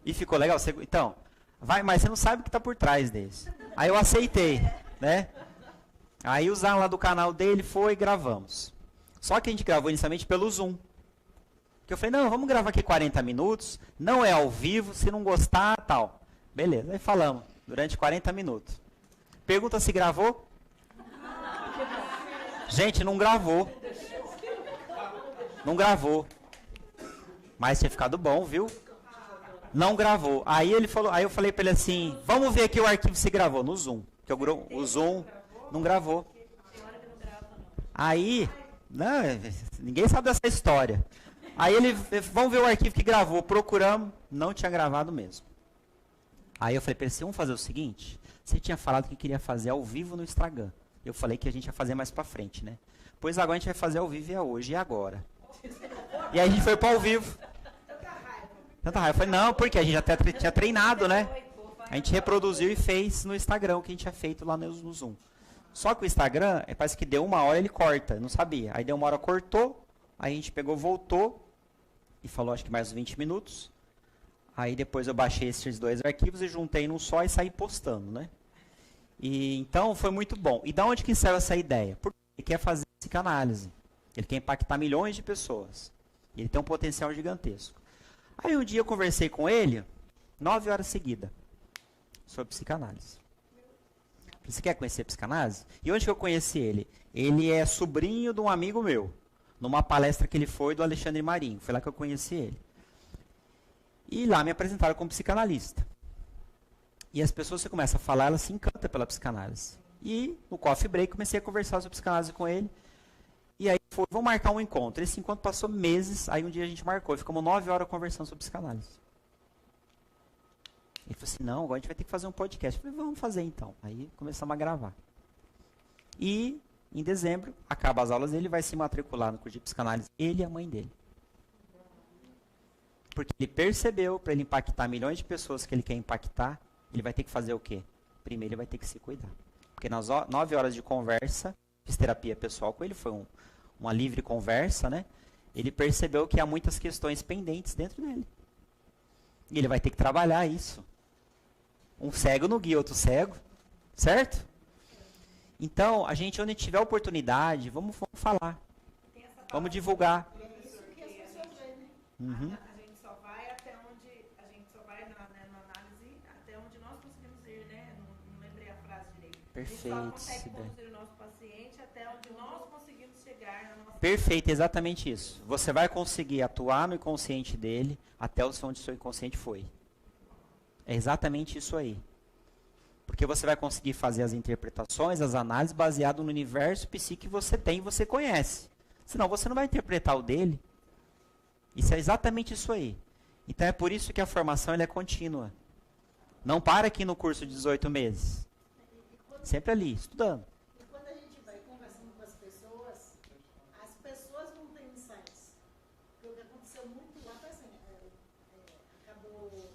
E ficou legal? Então, vai, mas você não sabe o que está por trás deles. Aí eu aceitei, né? Aí o Zan lá do canal dele foi e gravamos. Só que a gente gravou inicialmente pelo Zoom. Que eu falei, não, vamos gravar aqui 40 minutos, não é ao vivo, se não gostar, tal. Beleza, aí falamos, durante 40 minutos. Pergunta se gravou? Gente, não gravou. Não gravou. Mas tinha ficado bom, viu? Não gravou. Aí ele falou, aí eu falei para ele assim, vamos ver aqui o arquivo se gravou no Zoom. Porque o Zoom não gravou. Aí, não, ninguém sabe dessa história. Aí ele, vamos ver o arquivo que gravou. Procuramos, não tinha gravado mesmo. Aí eu falei para ele assim, vamos fazer o seguinte, você tinha falado que queria fazer ao vivo no Instagram. Eu falei que a gente ia fazer mais para frente, né? Pois agora a gente vai fazer ao vivo, e é hoje, e agora? E aí a gente foi para ao vivo. Tanta raiva. Eu falei, não, porque a gente até tinha treinado, né? A gente reproduziu e fez no Instagram o que a gente tinha feito lá no Zoom. Só que o Instagram, parece que deu 1 hora, ele corta, eu não sabia. Aí deu 1 hora, cortou, aí a gente pegou, voltou e falou acho que mais uns 20 minutos. Aí depois eu baixei esses 2 arquivos e juntei num só e saí postando, né? E então foi muito bom. E da onde que saiu essa ideia? Porque ele quer fazer psicanálise. Ele quer impactar milhões de pessoas. Ele tem um potencial gigantesco. Aí um dia eu conversei com ele, 9 horas seguidas, sobre psicanálise. Você quer conhecer psicanálise? E onde que eu conheci ele? Ele é sobrinho de um amigo meu, numa palestra que ele foi do Alexandre Marinho. Foi lá que eu conheci ele. E lá me apresentaram como psicanalista. E as pessoas, você começa a falar, elas se encantam pela psicanálise. E no coffee break comecei a conversar sobre psicanálise com ele. E aí foi, vamos marcar um encontro. Esse encontro passou meses, aí um dia a gente marcou. Ficamos 9 horas conversando sobre psicanálise. Ele falou assim, não, agora a gente vai ter que fazer um podcast. Eu falei, vamos fazer então. Aí começamos a gravar. E em dezembro, acaba as aulas dele, vai se matricular no curso de psicanálise, ele e a mãe dele. Porque ele percebeu, para ele impactar milhões de pessoas que ele quer impactar, ele vai ter que fazer o quê? Primeiro ele vai ter que se cuidar. Porque nas 9 horas de conversa, fiz terapia pessoal com ele, foi uma livre conversa, né? Ele percebeu que há muitas questões pendentes dentro dele. E ele vai ter que trabalhar isso. Um cego não guia outro cego, certo? Então, a gente, onde tiver oportunidade, vamos falar. Vamos divulgar. Isso que as pessoas veem, né? Uhum. A gente só vai até onde, a gente só vai na análise até onde nós conseguimos ir, né? Não lembrei a frase direito. Perfeito, A gente só consegue Sibeli. conduzir o nosso paciente até onde nós conseguimos chegar na nossa... Perfeito, exatamente isso. Você vai conseguir atuar no inconsciente dele até onde o seu inconsciente foi. É exatamente isso aí. Porque você vai conseguir fazer as interpretações, as análises baseado no universo psíquico que você tem e você conhece. Senão você não vai interpretar o dele. Isso é exatamente isso aí. Então é por isso que a formação ela é contínua. Não para aqui no curso de 18 meses. Sempre ali, estudando. E quando a gente vai conversando com as pessoas vão ter insights. Porque o que aconteceu muito lá foi assim, acabou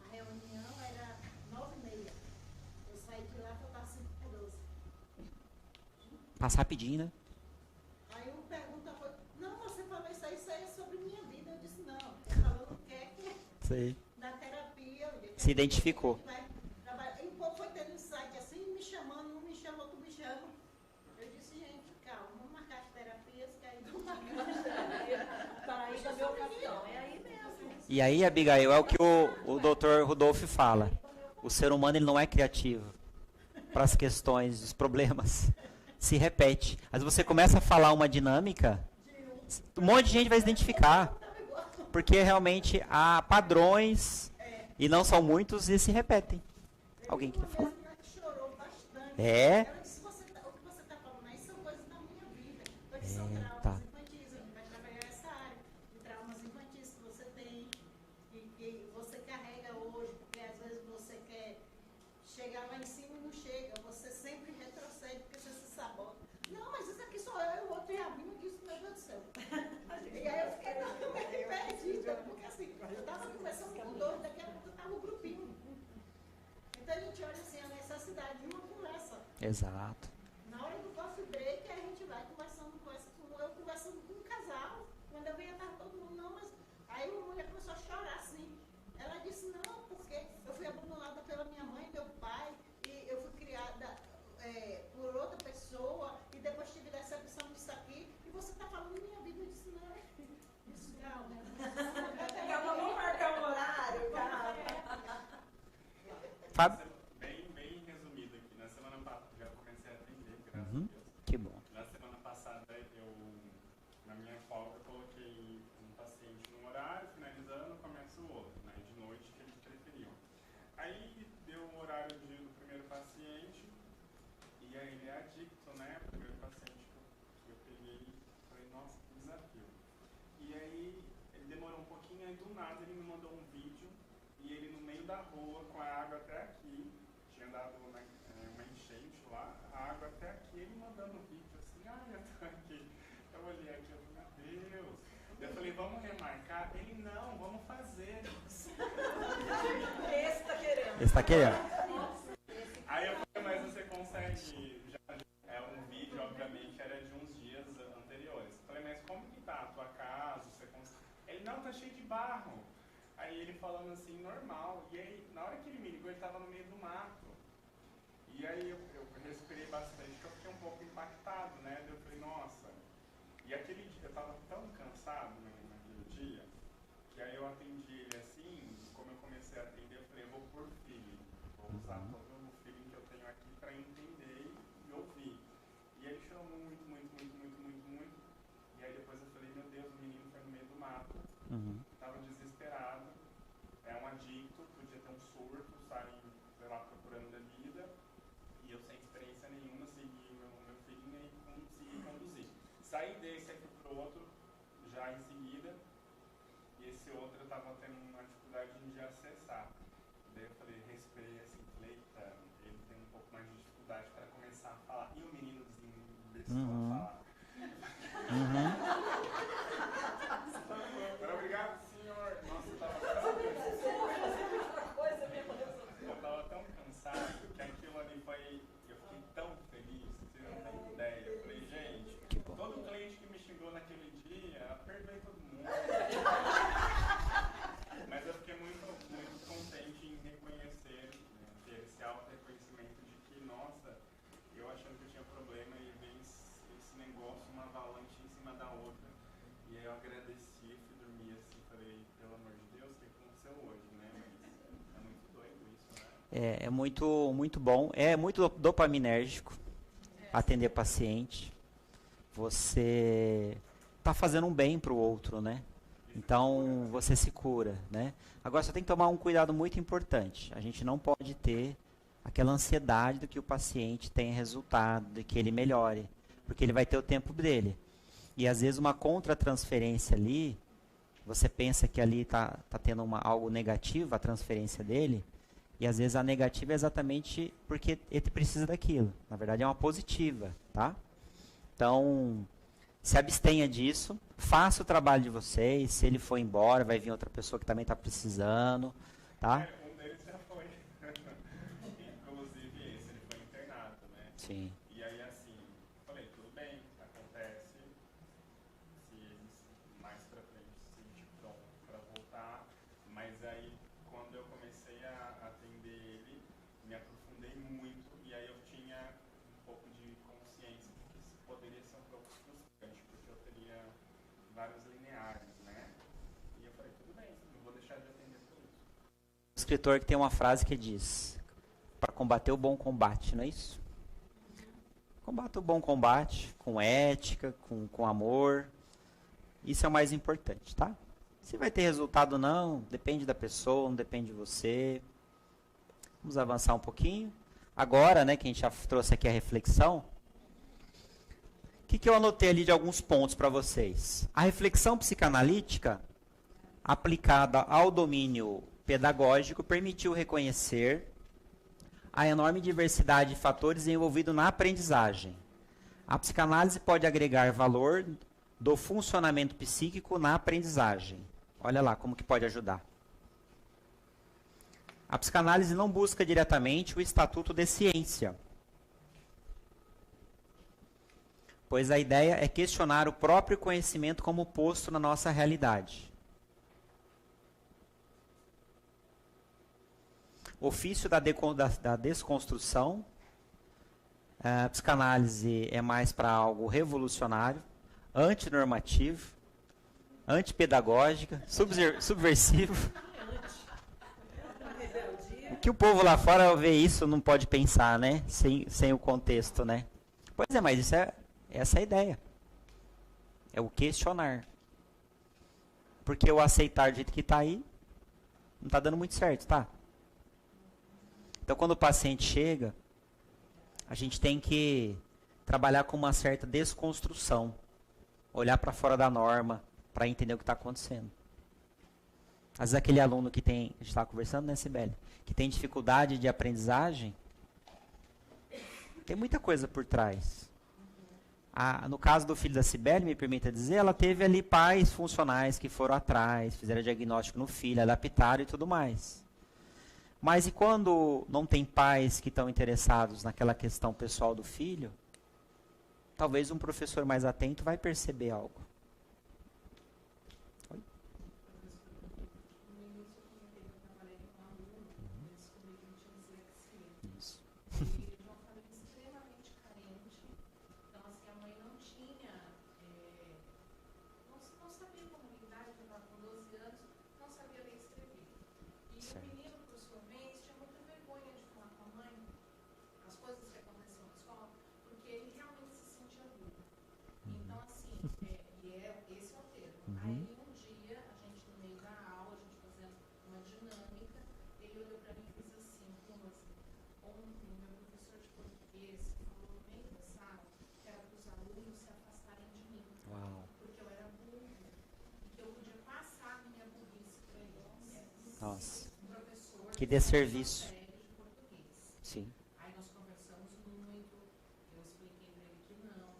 a reunião, era 9h30. Eu saí de lá, faltava 5h12. Passa rapidinho, né? Aí uma pergunta foi, não, você falou isso aí é sobre minha vida. Eu disse, não, ele falou o que é Isso aí. da terapia. Se identificou. E um pouco foi tendo insight assim, me chamando, não me chama, outro me chama. Eu disse, gente, calma, vamos marcar as terapias, que aí não marcar as terapias. Paraíba, meu capitão. É aí mesmo. E aí, Abigail, é o que o Dr. Rudolph fala. O ser humano ele não é criativo para as questões, os problemas. Se repete. Mas você começa a falar uma dinâmica, um monte de gente vai se identificar. Porque realmente há padrões, e não são muitos, e se repetem. Alguém queria falar? Ela chorou bastante. É? Ela disse, o que você está falando aí são coisas da minha vida. Eu disse, são tá. traumas infantis, a gente vai trabalhar essa área. De traumas infantis que você tem, que você carrega hoje, porque às vezes você quer chegar lá em cima e não chega. Você sempre retrocede porque você se sabota. Não, mas isso aqui sou eu, o outro é a minha, disse, meu Deus do céu. E aí eu fiquei meio perdida, porque assim, eu estava conversando com dois, daqui a pouco eu estava no grupinho. Então a gente olha assim a necessidade de uma conversa. Exato. Na hora do coffee break, a gente vai conversando eu conversando com um casal. Quando eu venho, estava todo mundo, não, mas aí uma mulher começou a chorar assim. Ela disse, não, porque eu fui abandonada pela minha mãe, meu pai, e eu fui criada por outra pessoa, e depois tive decepção disso aqui, e você está falando minha vida. Eu disse, não, isso calma. Vamos marcar um horário, cara. Fábio? Bem resumido aqui. Na semana passada, já comecei a atender, graças Uhum. a Deus. Que bom. Na semana passada, na minha folga, coloquei um paciente num horário, finalizando, começa o outro, né? De noite, que eles preferiam. Aí, deu o horário do primeiro paciente, e aí ele é adicto, né? O primeiro paciente que eu peguei, falei, nossa, que desafio. E aí, ele demorou um pouquinho, aí do nada ele me mandou um vídeo, e ele no meio da rua, com a água até aqui, tinha dado uma enchente lá, a água até aqui, ele mandando um vídeo assim, eu tô aqui. Eu olhei aqui, eu falei, meu Deus. Eu falei, vamos remarcar? Ele, não, vamos fazer. Esse tá querendo. Esse tá querendo? Aí eu falei, mas você consegue, um vídeo, obviamente, era de uns dias anteriores. Eu falei, mas como que tá a tua casa? Você consegue? Ele, não, tá cheio de barro. Aí ele falando assim, normal. E aí, na hora que ele me ligou, ele tava no meio do mato. E aí eu respirei bastante, que eu fiquei um pouco impactado, né? Eu falei, nossa. E aquele dia, eu tava tão cansado naquele dia, que aí eu atendi ele assim, como eu comecei a atender, eu falei, eu vou por feeling. Vou usar todo o feeling que eu tenho aqui pra entender e ouvir. E ele chorou muito. E aí depois eu falei, meu Deus, o menino foi no meio do mato. Uhum. Tava desesperado, é um adicto, podia ter um surto, sair, sei lá, procurando bebida, e eu sem experiência nenhuma segui meu filhinho e consegui conduzir. Saí desse aqui pro outro, já em seguida, e esse outro eu tava tendo uma dificuldade de acessar. Daí eu falei, respirei assim, falei, eita, ele tem um pouco mais de dificuldade para começar a falar. E o menino desceu a falar. Obrigado, senhor. Nossa, eu tava tão cansado que aquilo ali foi. Eu fiquei tão feliz, você não tem ideia. Eu falei, gente, Que bom. todo cliente que me xingou naquele dia, perdoei todo mundo. Mas eu fiquei muito contente em reconhecer, né, ter esse auto-reconhecimento de que, nossa, eu achando que eu tinha problema e veio esse negócio, uma avalanche em cima da outra. E aí eu agradeci, fui dormir assim, falei, pelo amor de Deus, o que aconteceu hoje, né? Mas é muito doido isso, né? É muito bom. É muito dopaminérgico atender paciente. Você tá fazendo um bem pro outro, né? Então você se cura, né? Agora só tem que tomar um cuidado muito importante. A gente não pode ter aquela ansiedade do que o paciente tenha resultado, de que ele melhore, porque ele vai ter o tempo dele. E às vezes uma contratransferência ali, você pensa que ali tá tendo algo negativo, a transferência dele, e às vezes a negativa é exatamente porque ele precisa daquilo. Na verdade é uma positiva, tá? Então, se abstenha disso, faça o trabalho de vocês, se ele for embora, vai vir outra pessoa que também está precisando, tá? Um deles já foi. Inclusive esse, ele foi internado, né? Sim. E aí assim, falei, tudo bem, acontece, se eles mais pra frente se sentir pronto pra voltar, mas aí quando eu comecei a atender ele, me aprofundei muito e aí eu tinha um pouco de consciência de que isso poderia ser um pouco frustrante, porque eu teria vários lineares, né? E eu falei, tudo bem, não vou deixar de atender por isso. O escritor que tem uma frase que diz, para combater o bom combate, não é isso? Combata o bom combate, com ética, com amor. Isso é o mais importante, tá? Se vai ter resultado ou não, depende da pessoa, não depende de você. Vamos avançar um pouquinho. Agora, né, que a gente já trouxe aqui a reflexão, o que eu anotei ali de alguns pontos para vocês? A reflexão psicanalítica, aplicada ao domínio pedagógico, permitiu reconhecer a enorme diversidade de fatores envolvidos na aprendizagem. A psicanálise pode agregar valor do funcionamento psíquico na aprendizagem. Olha lá como que pode ajudar. A psicanálise não busca diretamente o estatuto de ciência, pois a ideia é questionar o próprio conhecimento como posto na nossa realidade. Ofício da desconstrução. A psicanálise é mais para algo revolucionário, antinormativo, antipedagógica, subversivo. O que o povo lá fora ao ver isso não pode pensar, né? Sem o contexto, né? Pois é, mas essa é a ideia. É o questionar. Porque o aceitar do jeito que está aí, não está dando muito certo, tá? Então, quando o paciente chega, a gente tem que trabalhar com uma certa desconstrução. Olhar para fora da norma, para entender o que está acontecendo. Às vezes aquele aluno que tem, a gente estava conversando, né, Sibeli? Que tem dificuldade de aprendizagem, tem muita coisa por trás. No caso do filho da Sibeli, me permita dizer, ela teve ali pais funcionais que foram atrás, fizeram diagnóstico no filho, adaptaram e tudo mais. Mas e quando não tem pais que estão interessados naquela questão pessoal do filho, talvez um professor mais atento vai perceber algo. Oi? No início eu comentei que eu trabalhei com um aluno, eu descobri que ele tinha dislexia. Isso. E de uma família extremamente carente. Então, assim, a mãe não tinha, não sabia comunicar, ele estava com 12 anos, não sabia ler e escrever. E Certo. o menino, por sua vez, tinha muita vergonha de falar com a mãe as coisas que aconteciam na escola, porque ele realmente se sentia burro. Então, assim, esse é o termo. Aí, um dia, a gente, no meio da aula, a gente fazendo uma dinâmica, ele olhou para mim e fez assim, como assim, ontem, meu professor de português falou no meio da sala que era para os alunos se afastarem de mim, Uau. porque eu era burro, e que eu podia passar a minha burrice para eles. Nossa. Professor Que desserviço. série de português. Sim. Aí nós conversamos muito, eu expliquei para ele que não.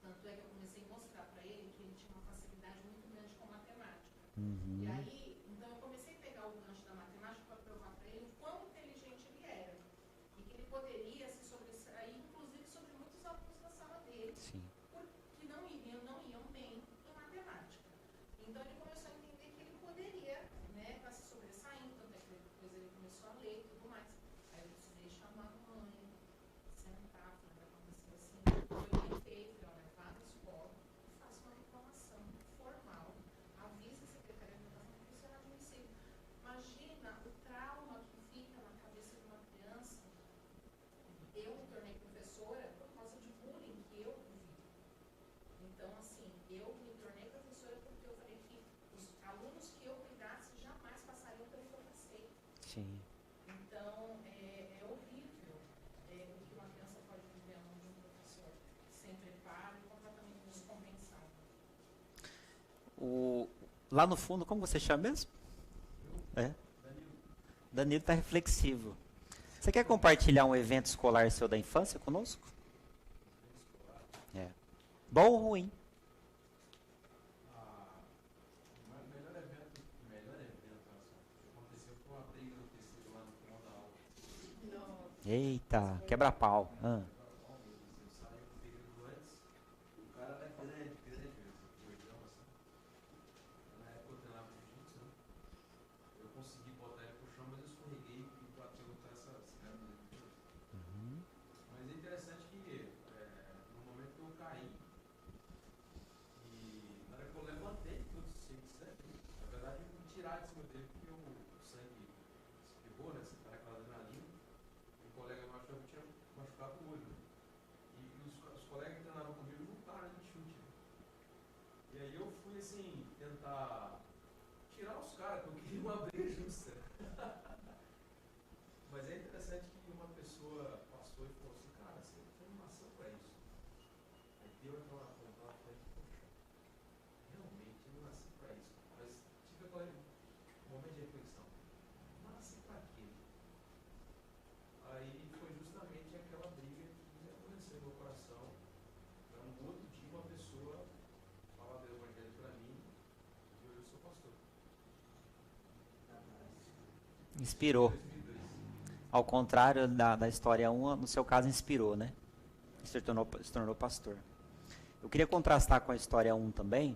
Tanto é que eu comecei a mostrar para ele que ele tinha uma facilidade muito grande com matemática. Uhum. E aí, então eu comecei a pegar o gancho da matemática para provar para ele o quão inteligente ele era. E que ele poderia se sobressair, inclusive sobre muitos alunos da sala dele, Sim. que não iam bem em matemática. Então ele começou a entender que ele poderia, né, estar se sobressaindo, tanto é que depois ele começou a ler e tudo mais. Aí eu precisei chamar a mãe, sentar, falar o que aconteceu assim. Eu orientei, falei, olha, vá na escola e faça uma reclamação formal, avise a secretaria de educação que isso é inadmissível. Imagina o trauma que fica na cabeça de uma criança. Eu me tornei professora por causa de bullying que eu vivi. Então, assim, eu me tornei professora porque eu falei que os alunos que eu cuidasse jamais passariam pelo que eu passei. Sim. Então, é horrível o que uma criança pode viver na mão de um professor sem preparo e completamente descompensado. Lá no fundo, como você chama mesmo? É? Danilo está reflexivo. Você quer compartilhar um evento escolar seu da infância conosco? É. Bom ou ruim? O melhor evento aconteceu com uma briga no tecido lá no final da aula. Eita, quebra-pau. Eu saí um período antes, o cara era grande mesmo, gordão assim. Na época eu treinava jiu-jitsu, né? Eu consegui botar ele pro chão, mas eu escorreguei e bateu no traço, Mas é interessante que no momento que eu caí, e na hora que eu levantei, que eu sei que sangue, na verdade eu me tirar de cima dele, porque o sangue espirrou, né? Você tá naquela adrenalina, e o colega meu achou que eu tinha machucado o olho. E os colegas que treinavam comigo não pararam de chute. Né? E aí eu fui assim, tentar tirar os caras, porque eu queria uma briga justa. Mas é interessante que uma pessoa passou e falou assim, cara, você não nasceu para isso. Aí deu aquela vontade, falei, poxa, realmente eu não nasci para isso. Mas tive aquele momento de reflexão. Nasci para quê? Aí foi justamente aquela briga que aconteceu no meu coração. Então, no outro dia, uma pessoa falava do evangelho para mim e hoje eu sou pastor. Inspirou. 2002. Ao contrário da história 1, no seu caso inspirou, né? Se tornou pastor. Eu queria contrastar com a história 1 também.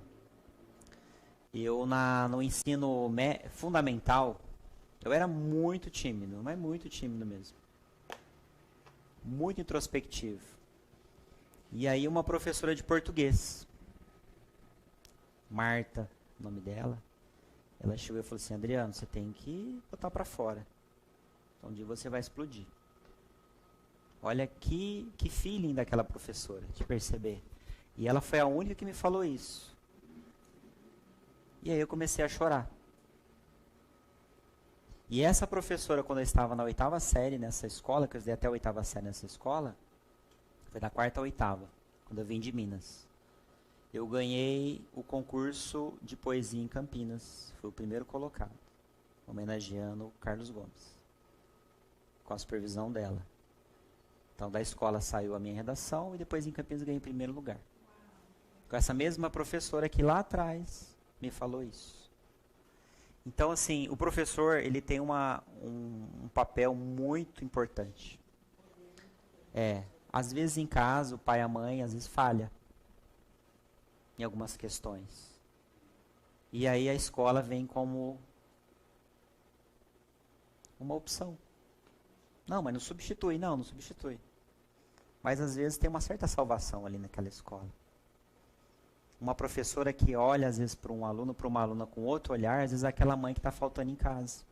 Eu, no ensino fundamental, eu era muito tímido, mas muito tímido mesmo. Muito introspectivo. E aí uma professora de português, Marta, o nome dela, ela chegou e falou assim, Adriano, você tem que botar pra fora. Então, um dia você vai explodir. Olha que feeling daquela professora, de perceber. E ela foi a única que me falou isso. E aí eu comecei a chorar. E essa professora, quando eu estava na 8ª série nessa escola, que eu estudei até a 8ª série nessa escola, foi da 4ª à 8ª, quando eu vim de Minas. Eu ganhei o concurso de poesia em Campinas. Fui o primeiro colocado, homenageando o Carlos Gomes, com a supervisão dela. Então, da escola saiu a minha redação e depois em Campinas ganhei em primeiro lugar. Com essa mesma professora que lá atrás me falou isso. Então, assim, o professor, ele tem um papel muito importante. Às vezes em casa, o pai e a mãe, às vezes falha em algumas questões. E aí a escola vem como uma opção. Não, mas não substitui. Não, não substitui. Mas às vezes tem uma certa salvação ali naquela escola. Uma professora que olha às vezes para um aluno, para uma aluna com outro olhar, às vezes é aquela mãe que está faltando em casa.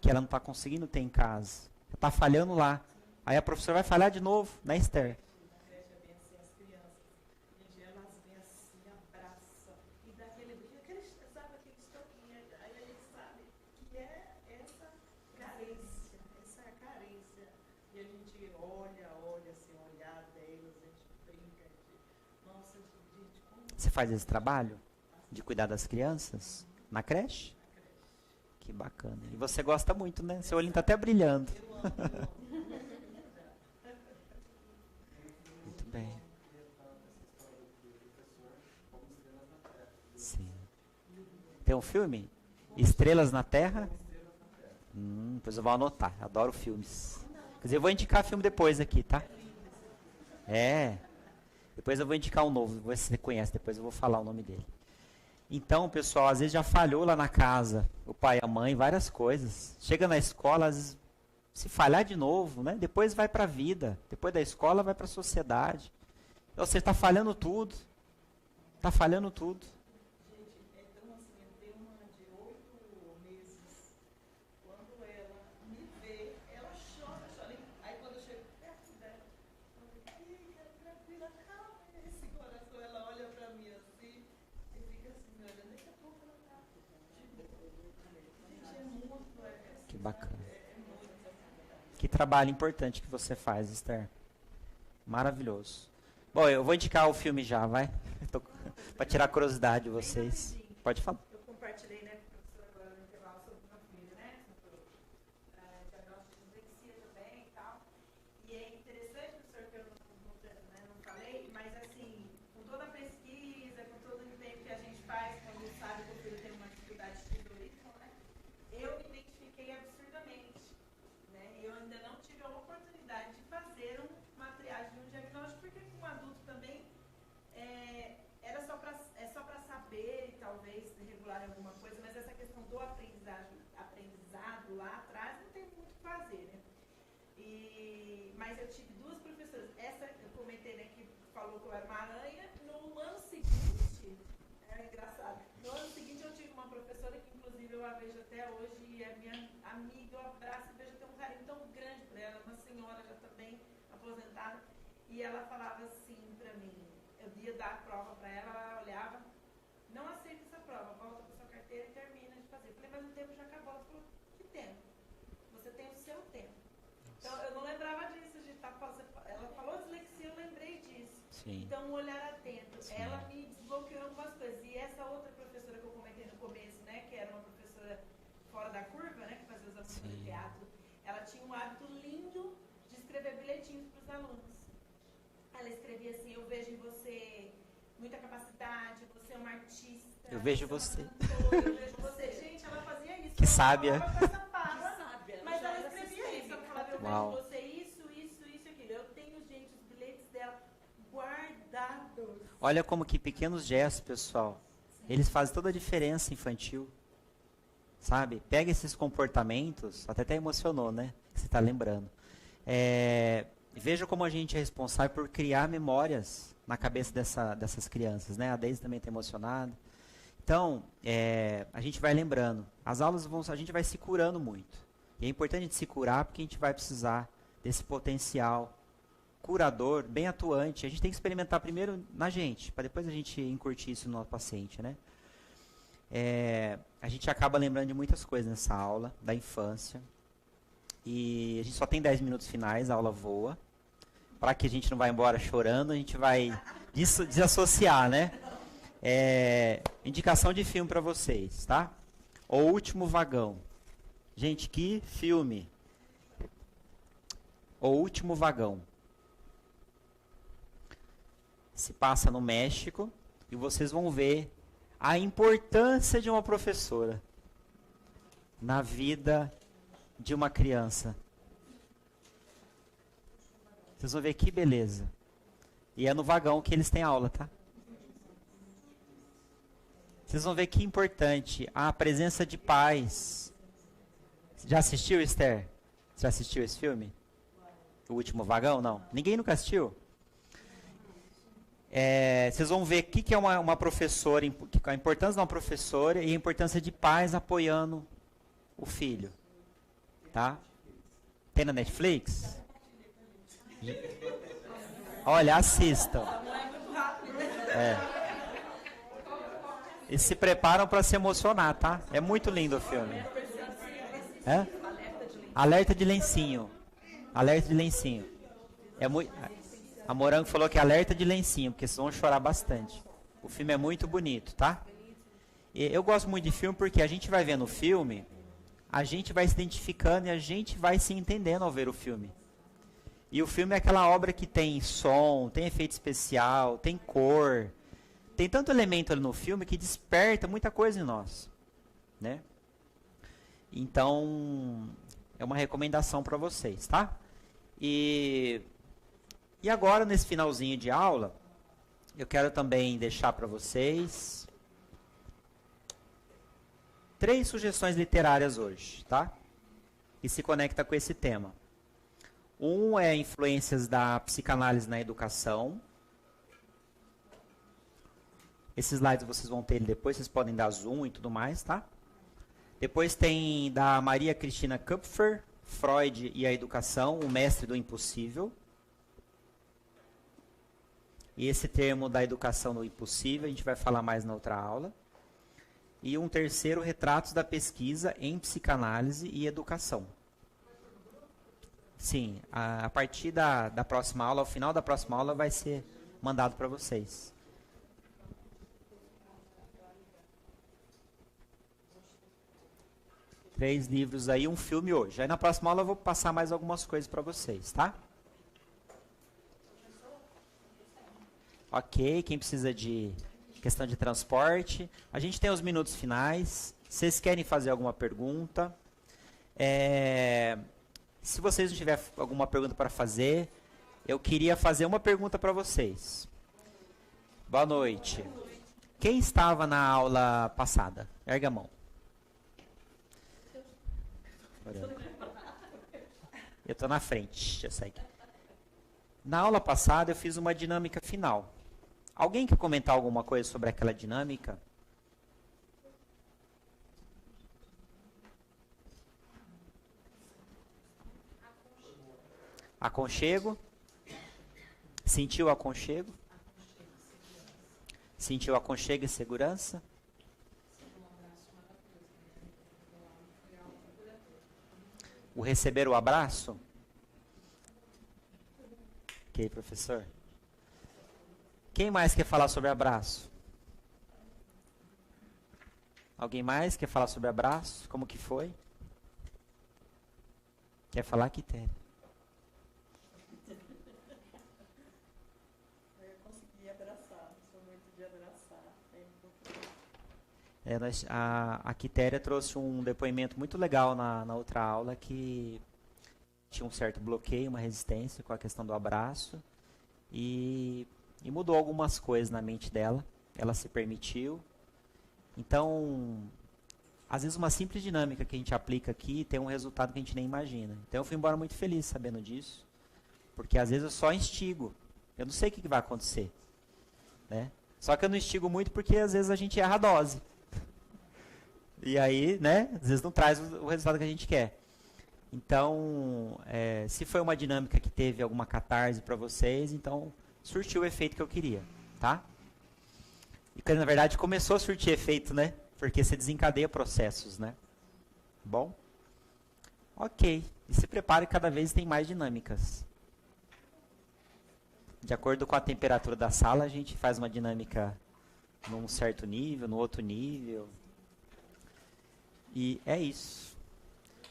Que ela não está conseguindo ter em casa. Está falhando lá. Aí a professora vai falhar de novo, né, Esther? Na creche é bem assim, as crianças. Gente, elas vêm assim, abraçam. E dá aquele brinco, sabe, aquele estoquinho. Aí a gente sabe que é essa carência. Essa é a carência. E a gente olha assim, o olhar delas, a gente brinca. Nossa, gente, como... Você faz esse trabalho de cuidar das crianças na creche? Que bacana. E você gosta muito, né? Seu olhinho está até brilhando. Muito bem. Sim. Tem um filme? Estrelas na Terra? Depois eu vou anotar. Adoro filmes. Quer dizer, eu vou indicar filme depois aqui, tá? Depois eu vou indicar um novo. Vou ver se você conhece. Depois eu vou falar o nome dele. Então, pessoal, às vezes já falhou lá na casa, o pai e a mãe, várias coisas. Chega na escola, às vezes, se falhar de novo, né? Depois vai para a vida. Depois da escola vai para a sociedade. Então, você está falhando tudo. Está falhando tudo. Gente, então assim, eu tenho uma de 8 meses. Quando ela me vê, ela chora. Aí quando eu chego perto dela, eu falo, filha, tranquila, calma, esse coração. Ela olha pra mim assim, e fica assim, me olhando, daqui a pouco ela tá de boa. Gente, é muito, Que bacana. é muito. Que trabalho importante que você faz, Esther. Maravilhoso. Bom, eu vou indicar o filme já, vai? Para tirar a curiosidade de vocês. Pode falar. Eu compartilhei, né, com a professora agora no intervalo sobre o meu filho, né, sobre diagnóstico de dislexia também e tal. E é interessante, professor, que eu não falei, mas assim, com toda a pesquisa, com todo o empenho que a gente faz quando sabe que o filho tem uma dificuldade de algoritmo, né, eu me identifiquei absurdamente, né, e eu ainda não tive a oportunidade de fazer uma triagem de um diagnóstico, porque com adulto também era só para saber e talvez regular alguma coisa, mas essa questão do aprendizado lá atrás não tem muito o que fazer, né? Mas eu tive 2 professoras, essa eu comentei, né, que falou que eu era uma aranha, no ano seguinte, é engraçado, no ano seguinte eu tive uma professora que inclusive eu a vejo até hoje e é minha amiga, eu abraço e vejo, eu tenho um carinho tão grande por ela, uma senhora já também aposentada, e ela falava assim pra mim, eu ia dar a prova pra ela, ela olhava, não aceita essa prova, volta pra sua carteira e termina de fazer. Eu falei, mas o tempo já acabou. Ela falou, que tempo? Você tem o seu tempo. Então, eu não lembrava disso, de estar fazendo. Ela falou dislexia, eu lembrei disso. Sim. Então, um olhar atento. Sim. Ela me desbloqueou algumas coisas. E essa outra professora que eu comentei no começo, né, que era uma professora fora da curva, né, que fazia os alunos Sim. de teatro, ela tinha um hábito lindo de escrever bilhetinhos para os alunos. Ela escrevia assim: eu vejo em você muita capacidade, você é uma artista. Eu vejo você. você. É uma cantora, eu vejo você. Gente, ela fazia isso. Que ela sábia. falava com essa fala, Sábia, mas já ela era escrevia isso. Ela falava: eu Uau. vejo você isso e aquilo. Eu tenho, gente, os bilhetes dela guardados. Olha como que pequenos gestos, pessoal, eles fazem toda a diferença infantil. Sabe? Pega esses comportamentos, até emocionou, né? Você está lembrando. Veja como a gente é responsável por criar memórias na cabeça dessas crianças, né? A Deise também está emocionada. Então, a gente vai lembrando. As aulas a gente vai se curando muito. E é importante a gente se curar porque a gente vai precisar desse potencial curador, bem atuante. A gente tem que experimentar primeiro na gente, para depois a gente incutir isso no nosso paciente, né? A gente acaba lembrando de muitas coisas nessa aula, da infância. E a gente só tem 10 minutos finais, a aula voa. Para que a gente não vá embora chorando, a gente vai desassociar, né? Indicação de filme para vocês, tá? O Último Vagão. Gente, que filme! O Último Vagão. Se passa no México e vocês vão ver a importância de uma professora na vida de uma criança. Vocês vão ver que beleza. E é no vagão que eles têm aula, tá? Vocês vão ver que importante a presença de pais. Já assistiu, Esther? Já assistiu esse filme? O Último Vagão? Não. Ninguém nunca assistiu? Vocês vão ver o que é uma professora, a importância de uma professora e a importância de pais apoiando o filho. Tá? Tem na Netflix? Olha, assistam. E se preparam para se emocionar, tá? É muito lindo o filme. Alerta de lencinho. Alerta de lencinho. A Morango falou que é alerta de lencinho, porque vocês vão chorar bastante. O filme é muito bonito, tá? E eu gosto muito de filme porque a gente vai vendo o filme, a gente vai se identificando e a gente vai se entendendo ao ver o filme. E o filme é aquela obra que tem som, tem efeito especial, tem cor. Tem tanto elemento ali no filme que desperta muita coisa em nós, né? Então, é uma recomendação para vocês, tá? E agora, nesse finalzinho de aula, eu quero também deixar para vocês 3 sugestões literárias hoje, tá? Que se conecta com esse tema. Um é influências da psicanálise na educação. Esses slides vocês vão ter ele depois, vocês podem dar zoom e tudo mais, tá? Depois tem da Maria Cristina Kupfer, Freud e a Educação, o Mestre do Impossível. E esse termo da educação do impossível, a gente vai falar mais na outra aula. E um terceiro, Retratos da Pesquisa em Psicanálise e Educação. Sim, a partir da próxima aula, ao final da próxima aula, vai ser mandado para vocês. Três livros aí, um filme hoje. Aí na próxima aula eu vou passar mais algumas coisas para vocês, tá? Ok, quem precisa de questão de transporte. A gente tem os minutos finais. Vocês querem fazer alguma pergunta? Se vocês não tiverem alguma pergunta para fazer, eu queria fazer uma pergunta para vocês. Boa noite. Quem estava na aula passada? Erga a mão. Eu estou na frente, já segue. Na aula passada eu fiz uma dinâmica final. Alguém quer comentar alguma coisa sobre aquela dinâmica? Aconchego? Sentiu aconchego? Sentiu aconchego e segurança? O receber o abraço? Ok, professor. Quem mais quer falar sobre abraço? Alguém mais quer falar sobre abraço? Como que foi? Quer falar, Quitéria? Eu consegui abraçar, sou muito de abraçar. A Quitéria trouxe um depoimento muito legal na outra aula, que tinha um certo bloqueio, uma resistência com a questão do abraço, e mudou algumas coisas na mente dela. Ela se permitiu. Então, às vezes uma simples dinâmica que a gente aplica aqui tem um resultado que a gente nem imagina. Então eu fui embora muito feliz sabendo disso, porque às vezes eu só instigo. Eu não sei o que vai acontecer, né? Só que eu não instigo muito porque às vezes a gente erra a dose. E aí, né, às vezes não traz o resultado que a gente quer. Então, se foi uma dinâmica que teve alguma catarse para vocês, então surtiu o efeito que eu queria, tá? E que na verdade começou a surtir efeito, né? Porque você desencadeia processos, né? Bom? Ok. E se prepare, cada vez tem mais dinâmicas. De acordo com a temperatura da sala, a gente faz uma dinâmica num certo nível, no outro nível. E é isso.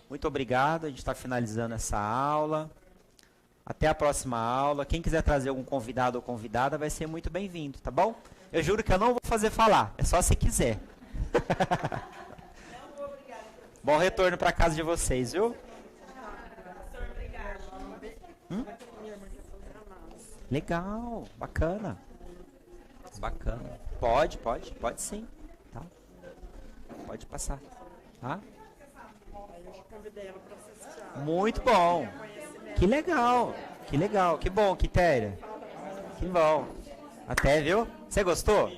Muito obrigado. A gente está finalizando essa aula. Até a próxima aula. Quem quiser trazer algum convidado ou convidada vai ser muito bem-vindo, tá bom? Eu juro que eu não vou fazer falar. É só se quiser. Bom retorno para casa de vocês, viu? Legal, bacana. Bacana. Pode sim. Tá? Pode passar. Tá? Muito bom. Que legal. Que bom, Quitéria. Que bom. Até, viu? Você gostou?